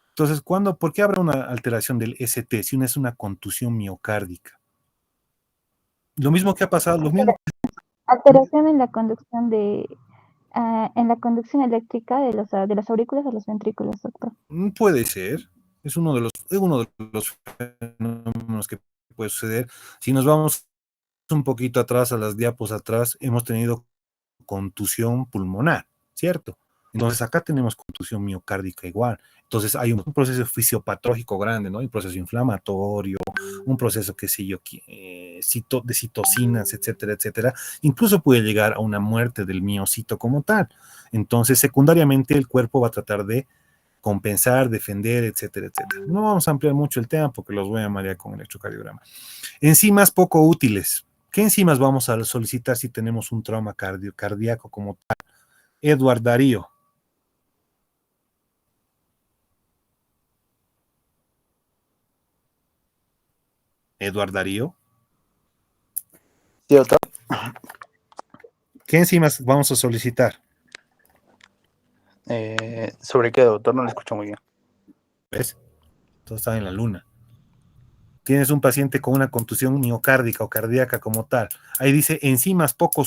Entonces, ¿por qué habrá una alteración del ST si una es una contusión miocárdica? Lo mismo que ha pasado, lo mismo. Alteración en la conducción en la conducción eléctrica de las aurículas a los ventrículos, doctor. Puede ser. Es uno de los fenómenos que puede suceder. Si nos vamos un poquito atrás, a las diapos atrás, hemos tenido contusión pulmonar, ¿cierto? Entonces acá tenemos contusión miocárdica igual. Entonces hay un proceso fisiopatológico grande, ¿no? Un proceso inflamatorio, un proceso, qué sé yo, de citocinas, etcétera, etcétera. Incluso puede llegar a una muerte del miocito como tal. Entonces, secundariamente, el cuerpo va a tratar de compensar, defender, etcétera, etcétera. No vamos a ampliar mucho el tema porque los voy a marear con electrocardiograma. Enzimas poco útiles. ¿Qué enzimas vamos a solicitar si tenemos un trauma cardíaco como tal? Edward Darío. Edward Darío. Sí, doctor. ¿Qué enzimas vamos a solicitar? ¿Sobre qué, doctor? No lo escucho muy bien. ¿Ves? Todo está en la luna. Tienes un paciente con una contusión miocárdica o cardíaca como tal. Ahí dice enzimas poco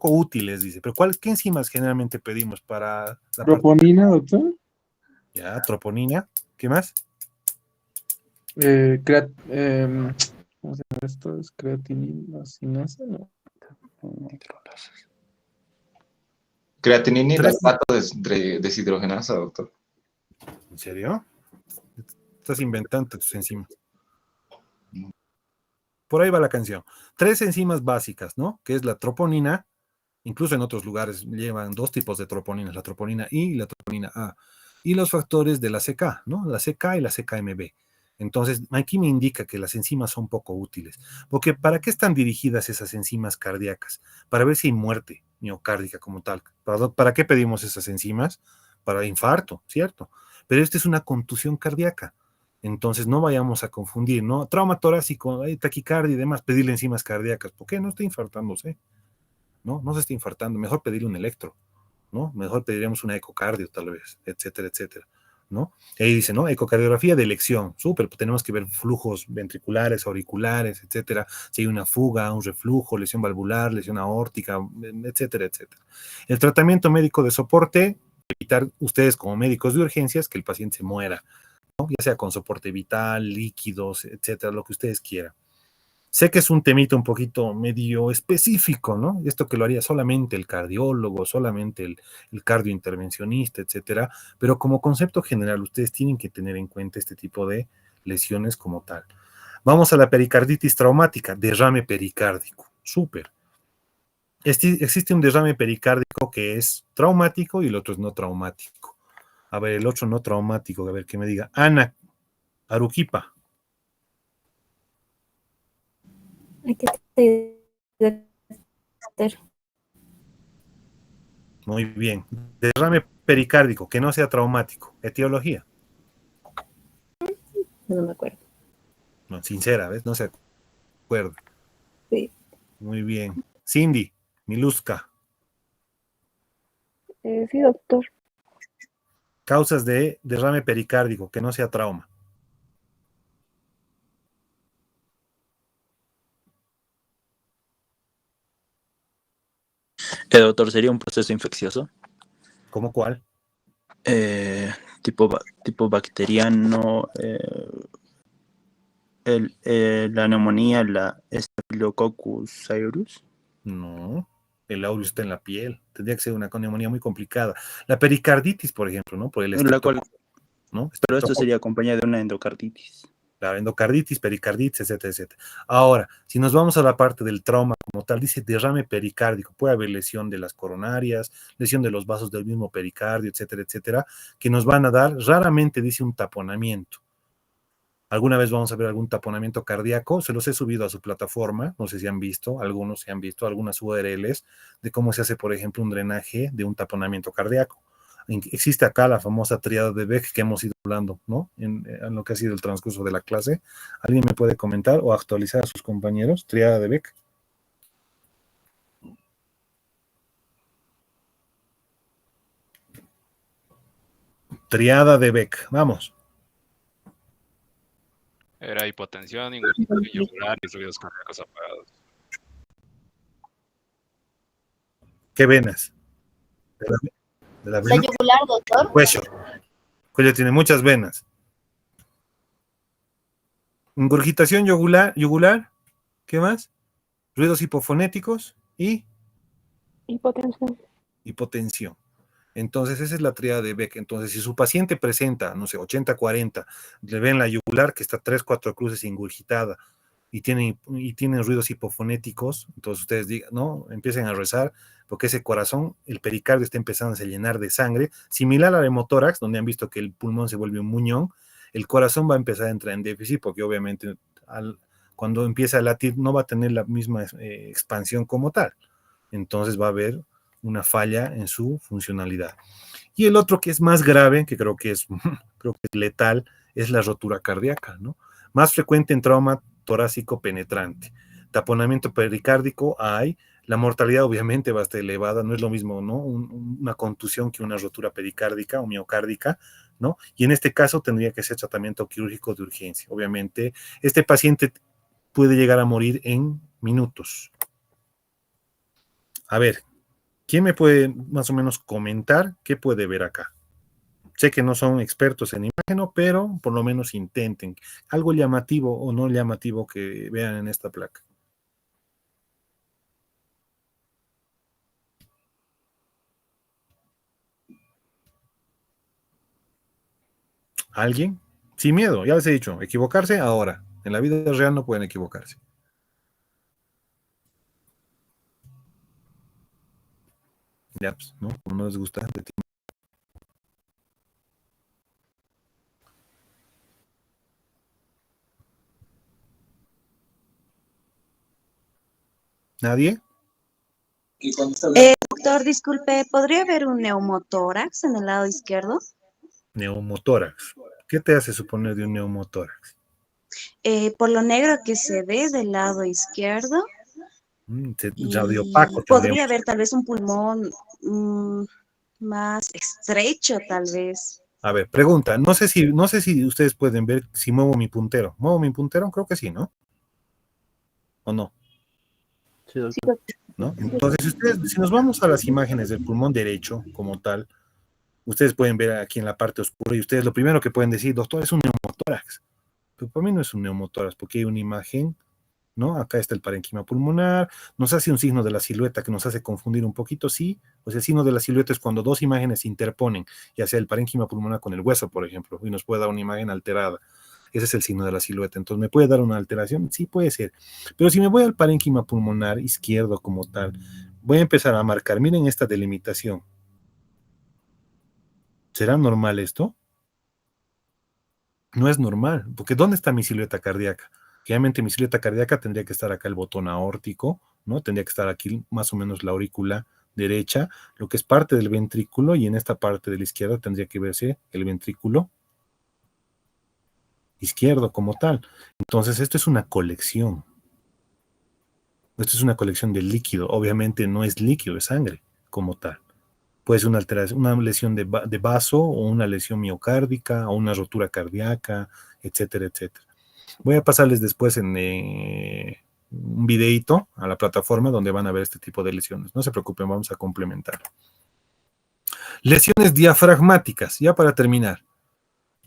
útiles, dice. Pero ¿qué enzimas generalmente pedimos para la Troponina, doctor. Ya, troponina. ¿Qué más? ¿Cómo se llama esto? ¿Es creatinina, sinasa? No. Creatinina y lactato deshidrogenasa, doctor. ¿En serio? Estás inventando tus enzimas. Por ahí va la canción. 3 enzimas básicas, ¿no? Que es la troponina. Incluso en otros lugares llevan 2 tipos de troponinas, la troponina I y la troponina A. Y los factores de la CK, ¿no? La CK y la CKMB. Entonces, aquí me indica que las enzimas son poco útiles. Porque ¿para qué están dirigidas esas enzimas cardíacas? Para ver si hay muerte miocárdica como tal. ¿Para qué pedimos esas enzimas? Para infarto, ¿cierto? Pero esta es una contusión cardíaca. Entonces, no vayamos a confundir, ¿no? Trauma torácico, taquicardia y demás, pedirle enzimas cardíacas. ¿Por qué? No está infartándose, ¿no? No se está infartando. Mejor pedirle un electro, ¿no? Mejor pediríamos una ecocardio, tal vez, etcétera, etcétera, ¿no? Y ahí dice, ¿no? Ecocardiografía de elección. Súper, pues tenemos que ver flujos ventriculares, auriculares, etcétera. Si hay una fuga, un reflujo, lesión valvular, lesión aórtica, etcétera, etcétera. El tratamiento médico de soporte, evitar ustedes como médicos de urgencias que el paciente se muera, ¿no? Ya sea con soporte vital, líquidos, etcétera, lo que ustedes quieran. Sé que es un temito un poquito medio específico, ¿no? Esto que lo haría solamente el cardiólogo, solamente el cardiointervencionista, etcétera, pero como concepto general, ustedes tienen que tener en cuenta este tipo de lesiones como tal. Vamos a la pericarditis traumática, derrame pericárdico. Súper. Existe un derrame pericárdico que es traumático y el otro es no traumático. A ver, el otro no traumático, a ver que me diga. Ana Aruquipa. Muy bien. Derrame pericárdico, que no sea traumático. Etiología. No me acuerdo. No, sincera, ¿ves? No se acuerda. Sí. Muy bien. Cindy, Miluska. Sí, doctor. Causas de derrame pericárdico, que no sea trauma. Doctor, ¿sería un proceso infeccioso? ¿Cómo cuál? Tipo bacteriano, la neumonía, la Staphylococcus aureus. No, el aureus está en la piel. Tendría que ser una neumonía muy complicada. La pericarditis, por ejemplo, ¿no? Por el La cual, ¿no? pero esto sería acompañado de una endocarditis. La endocarditis, pericarditis, etcétera, etcétera. Ahora, si nos vamos a la parte del trauma como tal, dice derrame pericárdico, puede haber lesión de las coronarias, lesión de los vasos del mismo pericardio, etcétera, etcétera, que nos van a dar, raramente dice un taponamiento. Alguna vez vamos a ver algún taponamiento cardíaco, se los he subido a su plataforma, no sé si han visto, algunos se han visto, algunas URLs de cómo se hace, por ejemplo, un drenaje de un taponamiento cardíaco. Existe acá la famosa triada de Beck que hemos ido hablando, ¿no? En lo que ha sido el transcurso de la clase. ¿Alguien me puede comentar o actualizar a sus compañeros? Triada de Beck. Triada de Beck, vamos. Era hipotensión, ingurgitación yugular y ruidos cardíacos apagados. ¿Qué venas? ¿De la vena? La yugular, doctor. Cuello. Cuello tiene muchas venas. Ingurgitación yugular. ¿Qué más? Ruidos hipofonéticos y hipotensión. Entonces, esa es la tríada de Beck. Entonces, si su paciente presenta, no sé, 80-40, le ven la yugular que está 3-4 cruces ingurgitada y tienen ruidos hipofonéticos, entonces ustedes digan, no, empiecen a rezar, porque ese corazón, el pericardio está empezando a llenar de sangre, similar al hemotórax, donde han visto que el pulmón se vuelve un muñón, el corazón va a empezar a entrar en déficit, porque obviamente cuando empieza a latir no va a tener la misma expansión como tal. Entonces va a haber una falla en su funcionalidad. Y el otro que es más grave, que creo que es letal, es la rotura cardíaca, ¿no? Más frecuente en trauma torácico penetrante. Taponamiento pericárdico hay, la mortalidad obviamente va a estar elevada, no es lo mismo, ¿no? Una contusión que una rotura pericárdica o miocárdica, ¿no? Y en este caso tendría que ser tratamiento quirúrgico de urgencia. Obviamente, este paciente puede llegar a morir en minutos. A ver, ¿quién me puede más o menos comentar qué puede ver acá? Sé que no son expertos en imagen, pero por lo menos intenten. Algo llamativo o no llamativo que vean en esta placa. ¿Alguien? Sin miedo, ya les he dicho, equivocarse ahora. En la vida real no pueden equivocarse. Ya, pues, ¿no? Como no les gusta. ¿Nadie? Doctor, disculpe, ¿podría haber un neumotórax en el lado izquierdo? Neumotórax. ¿Qué te hace suponer de un neumotórax? Por lo negro que se ve del lado izquierdo. Radiopaco. Podría haber tal vez un pulmón más estrecho, tal vez. A ver, pregunta, no sé si ustedes pueden ver si muevo mi puntero. ¿Muevo mi puntero? Creo que sí, ¿no? ¿O no? Sí, doctor. ¿No? Entonces, si nos vamos a las imágenes del pulmón derecho como tal, ustedes pueden ver aquí en la parte oscura y ustedes lo primero que pueden decir, doctor, es un neumotórax. Pero para mí no es un neumotórax porque hay una imagen, ¿no? Acá está el parénquima pulmonar, nos hace un signo de la silueta que nos hace confundir un poquito, sí. Pues el signo de la silueta es cuando dos imágenes se interponen, ya sea el parénquima pulmonar con el hueso, por ejemplo, y nos puede dar una imagen alterada. Ese es el signo de la silueta. Entonces, ¿me puede dar una alteración? Sí, puede ser. Pero si me voy al parénquima pulmonar izquierdo como tal, voy a empezar a marcar. Miren esta delimitación. ¿Será normal esto? No es normal, porque ¿dónde está mi silueta cardíaca? Realmente mi silueta cardíaca tendría que estar acá el botón aórtico, ¿no? Tendría que estar aquí más o menos la aurícula derecha lo que es parte del ventrículo y en esta parte de la izquierda tendría que verse el ventrículo izquierdo como tal. Entonces, esto es una colección. Esto es una colección de líquido. Obviamente no es líquido, es sangre como tal. Puede ser una alteración, una lesión de vaso o una lesión miocárdica o una rotura cardíaca, etcétera, etcétera. Voy a pasarles después en un videíto a la plataforma donde van a ver este tipo de lesiones. No se preocupen, vamos a complementar. Lesiones diafragmáticas, ya para terminar.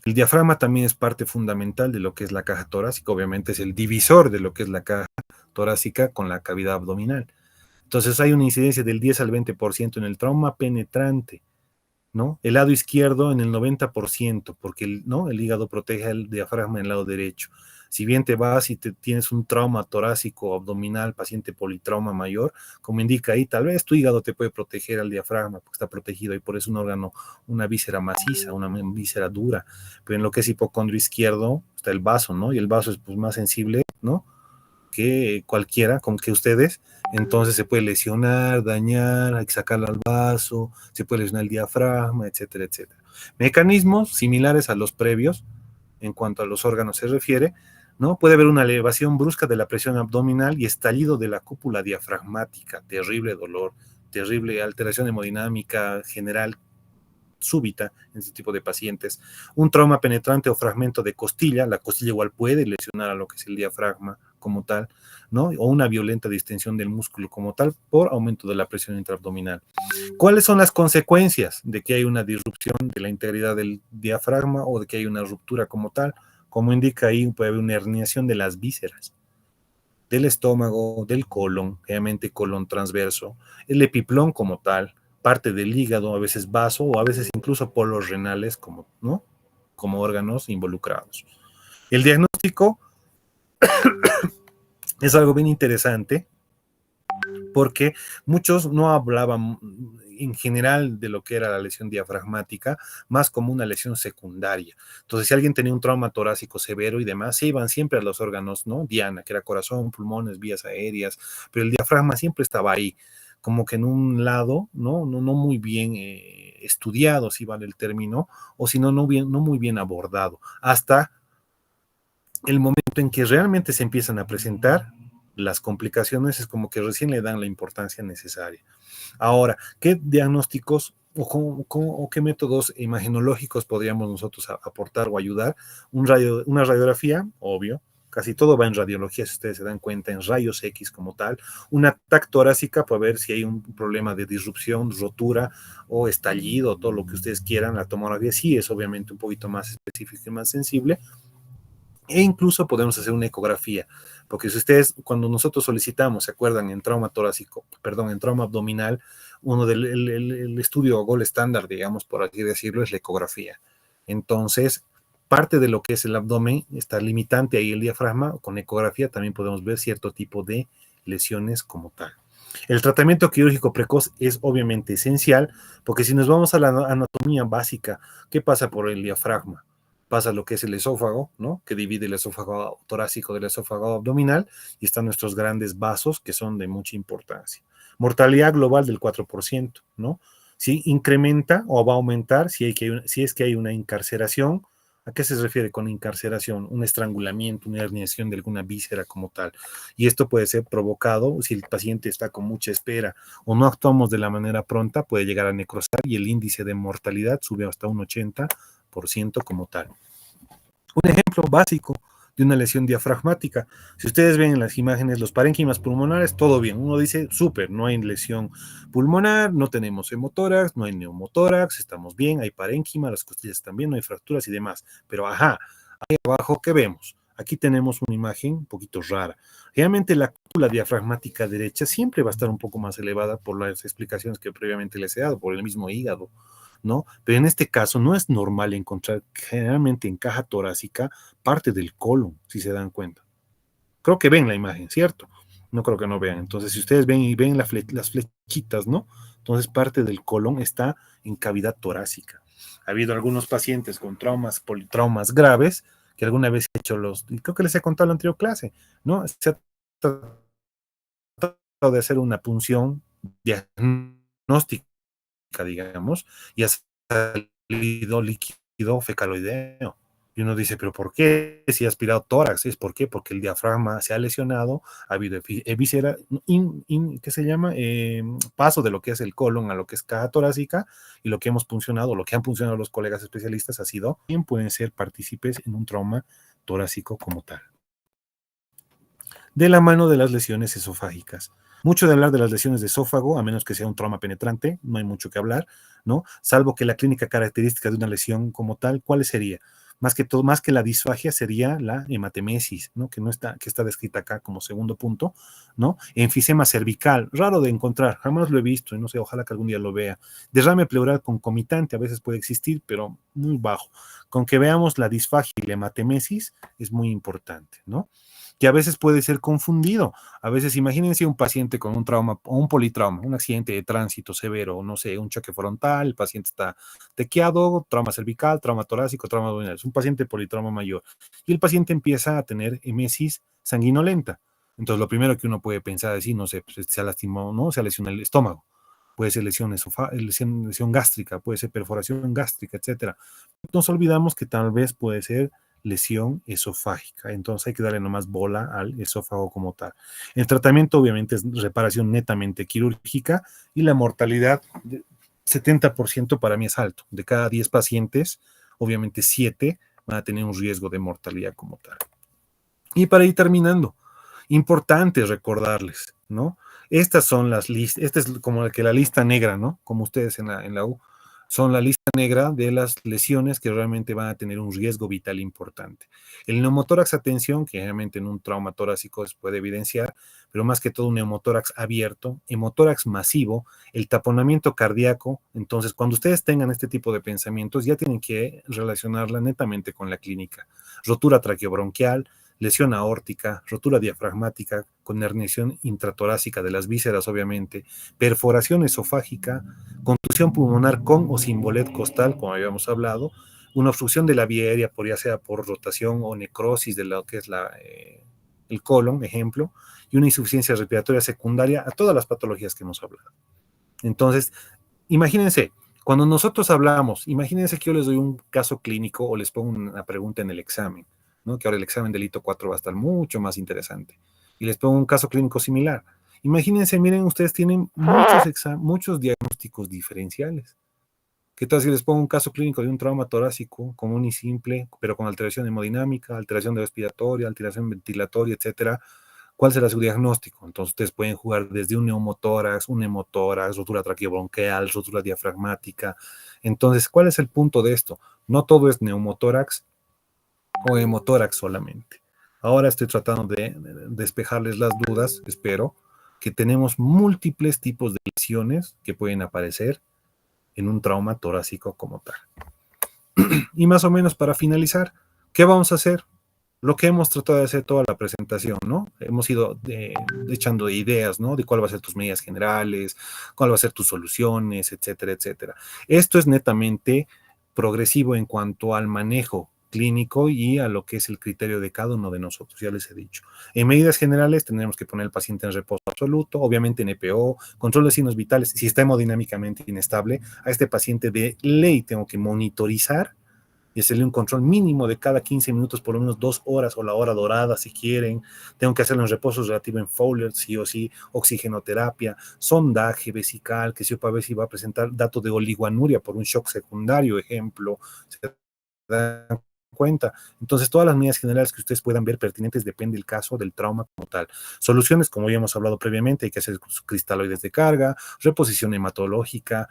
El diafragma también es parte fundamental de lo que es la caja torácica, obviamente es el divisor de lo que es la caja torácica con la cavidad abdominal. Entonces hay una incidencia del 10 al 20% en el trauma penetrante, ¿no? El lado izquierdo en el 90%, porque ¿no? El hígado protege el diafragma en el lado derecho. Si bien te vas y tienes un trauma torácico abdominal, paciente politrauma mayor, como indica ahí, tal vez tu hígado te puede proteger al diafragma, porque está protegido y por eso un órgano, una víscera maciza, una víscera dura. Pero en lo que es hipocondrio izquierdo está el vaso, ¿no? Y el vaso es pues, más sensible, ¿no? Que cualquiera, como que ustedes, entonces se puede lesionar, dañar, hay que sacarlo al vaso, se puede lesionar el diafragma, etcétera, etcétera. Mecanismos similares a los previos, en cuanto a los órganos se refiere, ¿no? Puede haber una elevación brusca de la presión abdominal y estallido de la cúpula diafragmática, terrible dolor, terrible alteración hemodinámica general súbita en este tipo de pacientes. Un trauma penetrante o fragmento de costilla, la costilla igual puede lesionar a lo que es el diafragma como tal, ¿no? O una violenta distensión del músculo como tal por aumento de la presión intraabdominal. ¿Cuáles son las consecuencias de que hay una disrupción de la integridad del diafragma o de que hay una ruptura como tal? Como indica ahí, puede haber una herniación de las vísceras, del estómago, del colon, generalmente colon transverso, el epiplón como tal, parte del hígado, a veces vaso o a veces incluso polos renales como, ¿no? Como órganos involucrados. El diagnóstico es algo bien interesante porque muchos no hablaban en general de lo que era la lesión diafragmática, más como una lesión secundaria. Entonces, si alguien tenía un trauma torácico severo y demás, se iban siempre a los órganos, ¿no? Diana, que era corazón, pulmones, vías aéreas, pero el diafragma siempre estaba ahí, como que en un lado, no muy bien estudiado, si vale el término, o si no muy bien abordado, hasta el momento en que realmente se empiezan a presentar las complicaciones, es como que recién le dan la importancia necesaria. Ahora, ¿qué diagnósticos o qué métodos imagenológicos podríamos nosotros aportar o ayudar? Una radiografía, obvio, casi todo va en radiología, si ustedes se dan cuenta, en rayos X como tal. Una TAC torácica para ver si hay un problema de disrupción, rotura o estallido, todo lo que ustedes quieran. La tomografía sí es obviamente un poquito más específica y más sensible. E incluso podemos hacer una ecografía, porque si ustedes, cuando nosotros solicitamos, ¿se acuerdan? En trauma torácico, perdón, en trauma abdominal, uno del el estudio gold estándar, digamos, por así decirlo, es la ecografía. Entonces, parte de lo que es el abdomen está limitante ahí el diafragma, con ecografía también podemos ver cierto tipo de lesiones como tal. El tratamiento quirúrgico precoz es obviamente esencial, porque si nos vamos a la anatomía básica, ¿qué pasa por el diafragma? Pasa lo que es el esófago, ¿no? Que divide el esófago torácico del esófago abdominal y están nuestros grandes vasos que son de mucha importancia. Mortalidad global del 4%, ¿no? Si incrementa o va a aumentar si es que hay una encarceración. ¿A qué se refiere con encarceración? Un estrangulamiento, una herniación de alguna víscera como tal. Y esto puede ser provocado si el paciente está con mucha espera o no actuamos de la manera pronta, puede llegar a necrosar y el índice de mortalidad sube hasta un 80% como tal. Un ejemplo básico de una lesión diafragmática. Si ustedes ven en las imágenes los parénquimas pulmonares, todo bien. Uno dice, súper, no hay lesión pulmonar, no tenemos hemotórax, no hay neumotórax, estamos bien, hay parénquima, las costillas también, no hay fracturas y demás. Pero ajá, ahí abajo, ¿qué vemos? Aquí tenemos una imagen un poquito rara. Realmente la cúpula diafragmática derecha siempre va a estar un poco más elevada por las explicaciones que previamente les he dado, por el mismo hígado, ¿no? Pero en este caso no es normal encontrar generalmente en caja torácica parte del colon, si se dan cuenta. Creo que ven la imagen, ¿cierto? No creo que no vean. Entonces, si ustedes ven y ven las flechitas, ¿no? Entonces, parte del colon está en cavidad torácica. Ha habido algunos pacientes con traumas, politraumas graves, que alguna vez he hecho y creo que les he contado en la anterior clase, ¿no? Se ha tratado de hacer una punción diagnóstica diagnóstica, digamos, y ha salido líquido fecaloideo. Y uno dice, ¿pero por qué? Si ha aspirado tórax, ¿es por qué? Porque el diafragma se ha lesionado, ha habido visera, ¿qué se llama? Paso de lo que es el colon a lo que es caja torácica, y lo que hemos funcionado, lo que han funcionado los colegas especialistas ha sido, bien pueden ser partícipes en un trauma torácico como tal. De la mano de las lesiones esofágicas. Mucho de hablar de las lesiones de esófago, a menos que sea un trauma penetrante, no hay mucho que hablar, ¿no? Salvo que la clínica característica de una lesión como tal, ¿cuál sería? Más que todo, más que la disfagia, sería la hematemesis, ¿no? Que está descrita acá como segundo punto, ¿no? Enfisema cervical, raro de encontrar, jamás lo he visto, y no sé, ojalá que algún día lo vea. Derrame pleural concomitante, a veces puede existir, pero muy bajo. Con que veamos la disfagia y la hematemesis, es muy importante, ¿no? Que a veces puede ser confundido. A veces, imagínense un paciente con un trauma o un politrauma, un accidente de tránsito severo, no sé, un choque frontal, el paciente está tequeado, trauma cervical, trauma torácico, trauma abdominal, es un paciente politrauma mayor. Y el paciente empieza a tener emesis sanguinolenta. Entonces, lo primero que uno puede pensar es, sí, no sé, pues, se ha lastimado, ¿no? Se ha lesionado el estómago. Puede ser lesión gástrica, puede ser perforación gástrica, etc. Nos olvidamos que tal vez puede ser lesión esofágica, entonces hay que darle nomás bola al esófago como tal. El tratamiento obviamente es reparación netamente quirúrgica y la mortalidad, 70% para mí es alto. De cada 10 pacientes, obviamente 7 van a tener un riesgo de mortalidad como tal. Y para ir terminando, importante recordarles, ¿no? Estas son las listas, esta es como que la lista negra, ¿no? Como ustedes en la U, son la lista negra de las lesiones que realmente van a tener un riesgo vital importante. El neumotórax a tensión, que realmente en un trauma torácico se puede evidenciar, pero más que todo un neumotórax abierto, hemotórax masivo, el taponamiento cardíaco. Entonces, cuando ustedes tengan este tipo de pensamientos, ya tienen que relacionarla netamente con la clínica. Rotura traqueobronquial, lesión aórtica, rotura diafragmática, con herniación intratorácica de las vísceras, obviamente, perforación esofágica, contusión pulmonar con o sin bolet costal, como habíamos hablado, una obstrucción de la vía aérea, ya sea por rotación o necrosis de lo que es el colon, ejemplo, y una insuficiencia respiratoria secundaria a todas las patologías que hemos hablado. Entonces, imagínense, cuando nosotros hablamos, imagínense que yo les doy un caso clínico o les pongo una pregunta en el examen, ¿no? Que ahora el examen del hito 4 va a estar mucho más interesante. Y les pongo un caso clínico similar. Imagínense, miren, ustedes tienen muchos diagnósticos diferenciales. ¿Qué tal si les pongo un caso clínico de un trauma torácico común y simple, pero con alteración hemodinámica, alteración respiratoria, alteración ventilatoria, etcétera? ¿Cuál será su diagnóstico? Entonces ustedes pueden jugar desde un neumotórax, un hemotórax, rotura traqueobronquial, rotura diafragmática. Entonces, ¿cuál es el punto de esto? No todo es neumotórax o hemotórax solamente. Ahora estoy tratando de despejarles las dudas, espero, que tenemos múltiples tipos de lesiones que pueden aparecer en un trauma torácico como tal. Y más o menos para finalizar, ¿qué vamos a hacer? Lo que hemos tratado de hacer toda la presentación, ¿no? Hemos ido echando ideas, ¿no? De cuál va a ser tus medidas generales, cuál va a ser tus soluciones, etcétera, etcétera. Esto es netamente progresivo en cuanto al manejo clínico y a lo que es el criterio de cada uno de nosotros, ya les he dicho. En medidas generales tendremos que poner al paciente en reposo absoluto, obviamente en EPO, control de signos vitales, si está hemodinámicamente inestable, a este paciente de ley tengo que monitorizar y hacerle un control mínimo de cada 15 minutos, por lo menos 2 horas o la hora dorada si quieren. Tengo que hacerlo en reposo relativo en Fowler, sí o sí, oxigenoterapia, sondaje vesical, que para ver si va a presentar datos de oligoanuria por un shock secundario, ejemplo, se dan cuenta. Entonces, todas las medidas generales que ustedes puedan ver pertinentes depende del caso del trauma como tal. Soluciones, como ya hemos hablado previamente, hay que hacer cristaloides de carga, reposición hematológica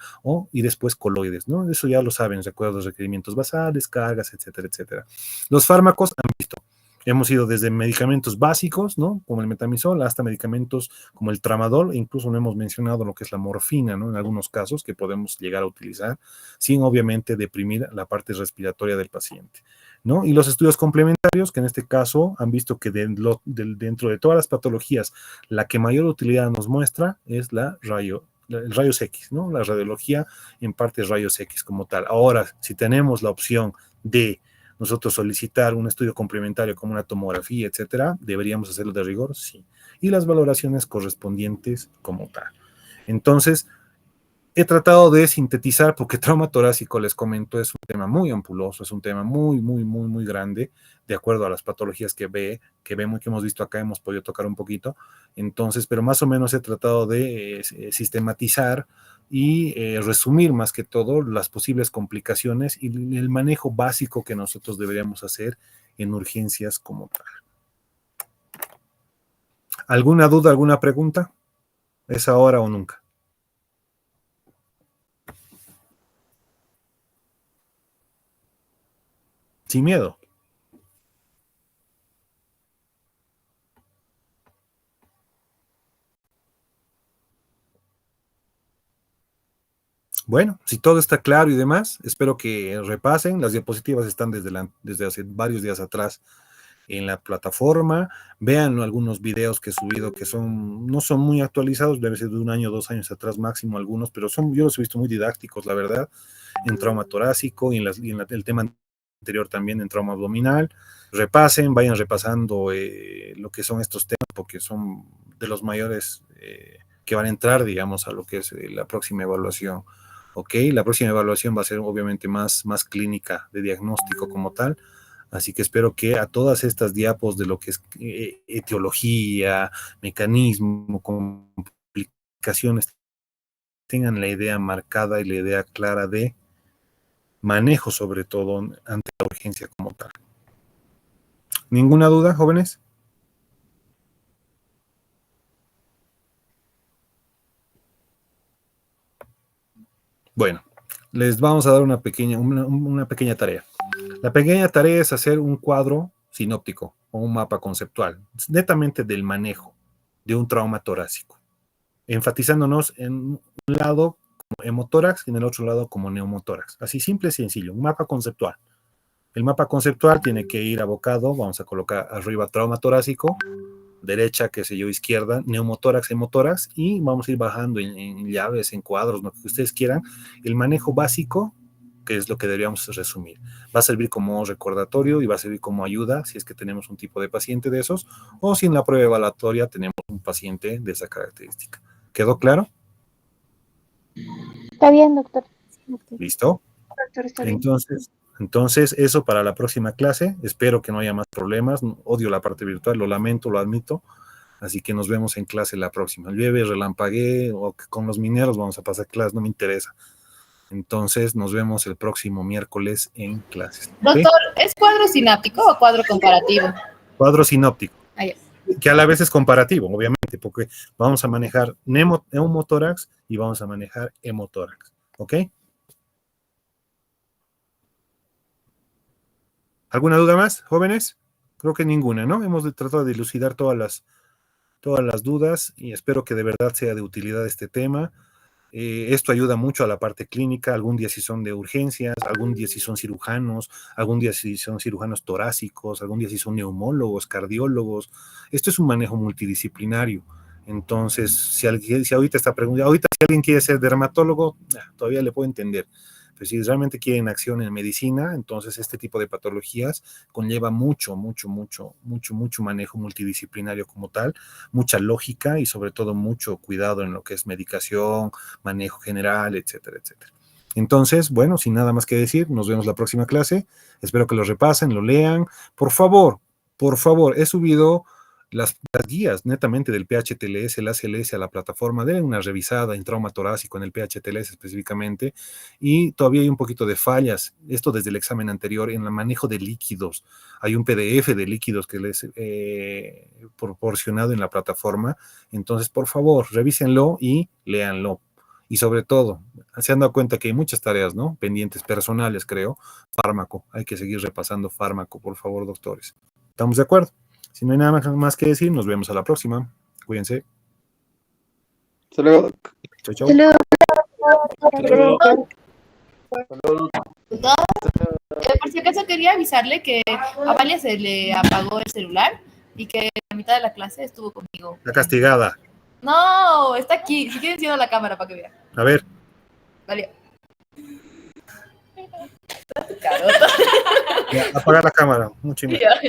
y después coloides, ¿no? Eso ya lo saben, recuerdo los requerimientos basales, cargas, etcétera, etcétera. Los fármacos han visto. Hemos ido desde medicamentos básicos, ¿no? Como el metamizol, hasta medicamentos como el tramadol, e incluso no hemos mencionado lo que es la morfina, ¿no? En algunos casos que podemos llegar a utilizar, sin obviamente deprimir la parte respiratoria del paciente, ¿no? Y los estudios complementarios, que en este caso han visto que dentro de todas las patologías, la que mayor utilidad nos muestra es el rayos X, ¿no? La radiología en parte es rayos X como tal. Ahora, si tenemos la opción de nosotros solicitar un estudio complementario como una tomografía, etcétera, ¿deberíamos hacerlo de rigor? Sí. Y las valoraciones correspondientes como tal. Entonces, he tratado de sintetizar, porque trauma torácico, les comento, es un tema muy ampuloso, es un tema muy, muy, muy, muy grande, de acuerdo a las patologías que vemos, que hemos visto acá, hemos podido tocar un poquito. Entonces, pero más o menos he tratado de sistematizar y resumir más que todo las posibles complicaciones y el manejo básico que nosotros deberíamos hacer en urgencias como tal. ¿Alguna duda, alguna pregunta? ¿Es ahora o nunca? Sin miedo. Bueno, si todo está claro y demás, espero que repasen. Las diapositivas están desde hace varios días atrás en la plataforma. Vean algunos videos que he subido que no son muy actualizados, debe ser de 1 año, 2 años atrás máximo algunos, pero yo los he visto muy didácticos, la verdad, en trauma torácico y el tema anterior también en trauma abdominal. Repasen, vayan repasando lo que son estos temas, porque son de los mayores que van a entrar, digamos, a lo que es la próxima evaluación. ¿Ok? La próxima evaluación va a ser obviamente más clínica de diagnóstico como tal, así que espero que a todas estas diapos de lo que es etiología, mecanismo, complicaciones, tengan la idea marcada y la idea clara de manejo, sobre todo ante la urgencia como tal. ¿Ninguna duda, jóvenes? Bueno, les vamos a dar una pequeña tarea. La pequeña tarea es hacer un cuadro sinóptico o un mapa conceptual, netamente del manejo de un trauma torácico, enfatizándonos en un lado como hemotórax y en el otro lado como neumotórax. Así simple y sencillo, un mapa conceptual. El mapa conceptual tiene que ir abocado, vamos a colocar arriba trauma torácico, derecha, qué sé yo, izquierda, neumotórax, hemotórax, y vamos a ir bajando en llaves, en cuadros, lo que ustedes quieran, el manejo básico, que es lo que deberíamos resumir. Va a servir como recordatorio y va a servir como ayuda si es que tenemos un tipo de paciente de esos, o si en la prueba evaluatoria tenemos un paciente de esa característica. ¿Quedó claro? Está bien, doctor. ¿Listo? Doctor, está bien. Entonces, eso para la próxima clase. Espero que no haya más problemas. Odio la parte virtual, lo lamento, lo admito. Así que nos vemos en clase la próxima. Llueve, relampaguee, o con los mineros vamos a pasar clase, no me interesa. Entonces, nos vemos el próximo miércoles en clases. Doctor, ¿es cuadro sináptico o cuadro comparativo? Cuadro sinóptico. Ah, ya. Que a la vez es comparativo, obviamente, porque vamos a manejar neumotórax y vamos a manejar hemotórax. ¿Ok? ¿Alguna duda más, jóvenes? Creo que ninguna, ¿no? Hemos tratado de dilucidar todas las dudas y espero que de verdad sea de utilidad este tema. Esto ayuda mucho a la parte clínica, algún día si son de urgencias, algún día si son cirujanos, algún día si son cirujanos torácicos, algún día si son neumólogos, cardiólogos. Esto es un manejo multidisciplinario. Entonces, si ahorita está preguntando, si alguien quiere ser dermatólogo, todavía le puedo entender. Pero si realmente quieren acción en medicina, entonces este tipo de patologías conlleva mucho manejo multidisciplinario como tal, mucha lógica y sobre todo mucho cuidado en lo que es medicación, manejo general, etcétera, etcétera. Entonces, bueno, sin nada más que decir, nos vemos la próxima clase. Espero que lo repasen, lo lean. Por favor, he subido las guías netamente del PHTLS, el ACLS a la plataforma, den una revisada en trauma torácico, en el PHTLS específicamente, y todavía hay un poquito de fallas, esto desde el examen anterior, en el manejo de líquidos. Hay un PDF de líquidos que les he proporcionado en la plataforma, entonces por favor, revísenlo y léanlo. Y sobre todo, se han dado cuenta que hay muchas tareas, ¿no? Pendientes personales, creo. Fármaco, hay que seguir repasando fármaco, por favor, doctores. ¿Estamos de acuerdo? Si no hay nada más que decir, nos vemos a la próxima. Cuídense. Hasta luego. Chau, chau. Por si acaso quería avisarle que a Valia se le apagó el celular y que a mitad de la clase estuvo conmigo. La castigada. No, está aquí. Si quieren enciendo la cámara para que vean. A ver. Valia. Ya, apagar la cámara. Mucho. Ya.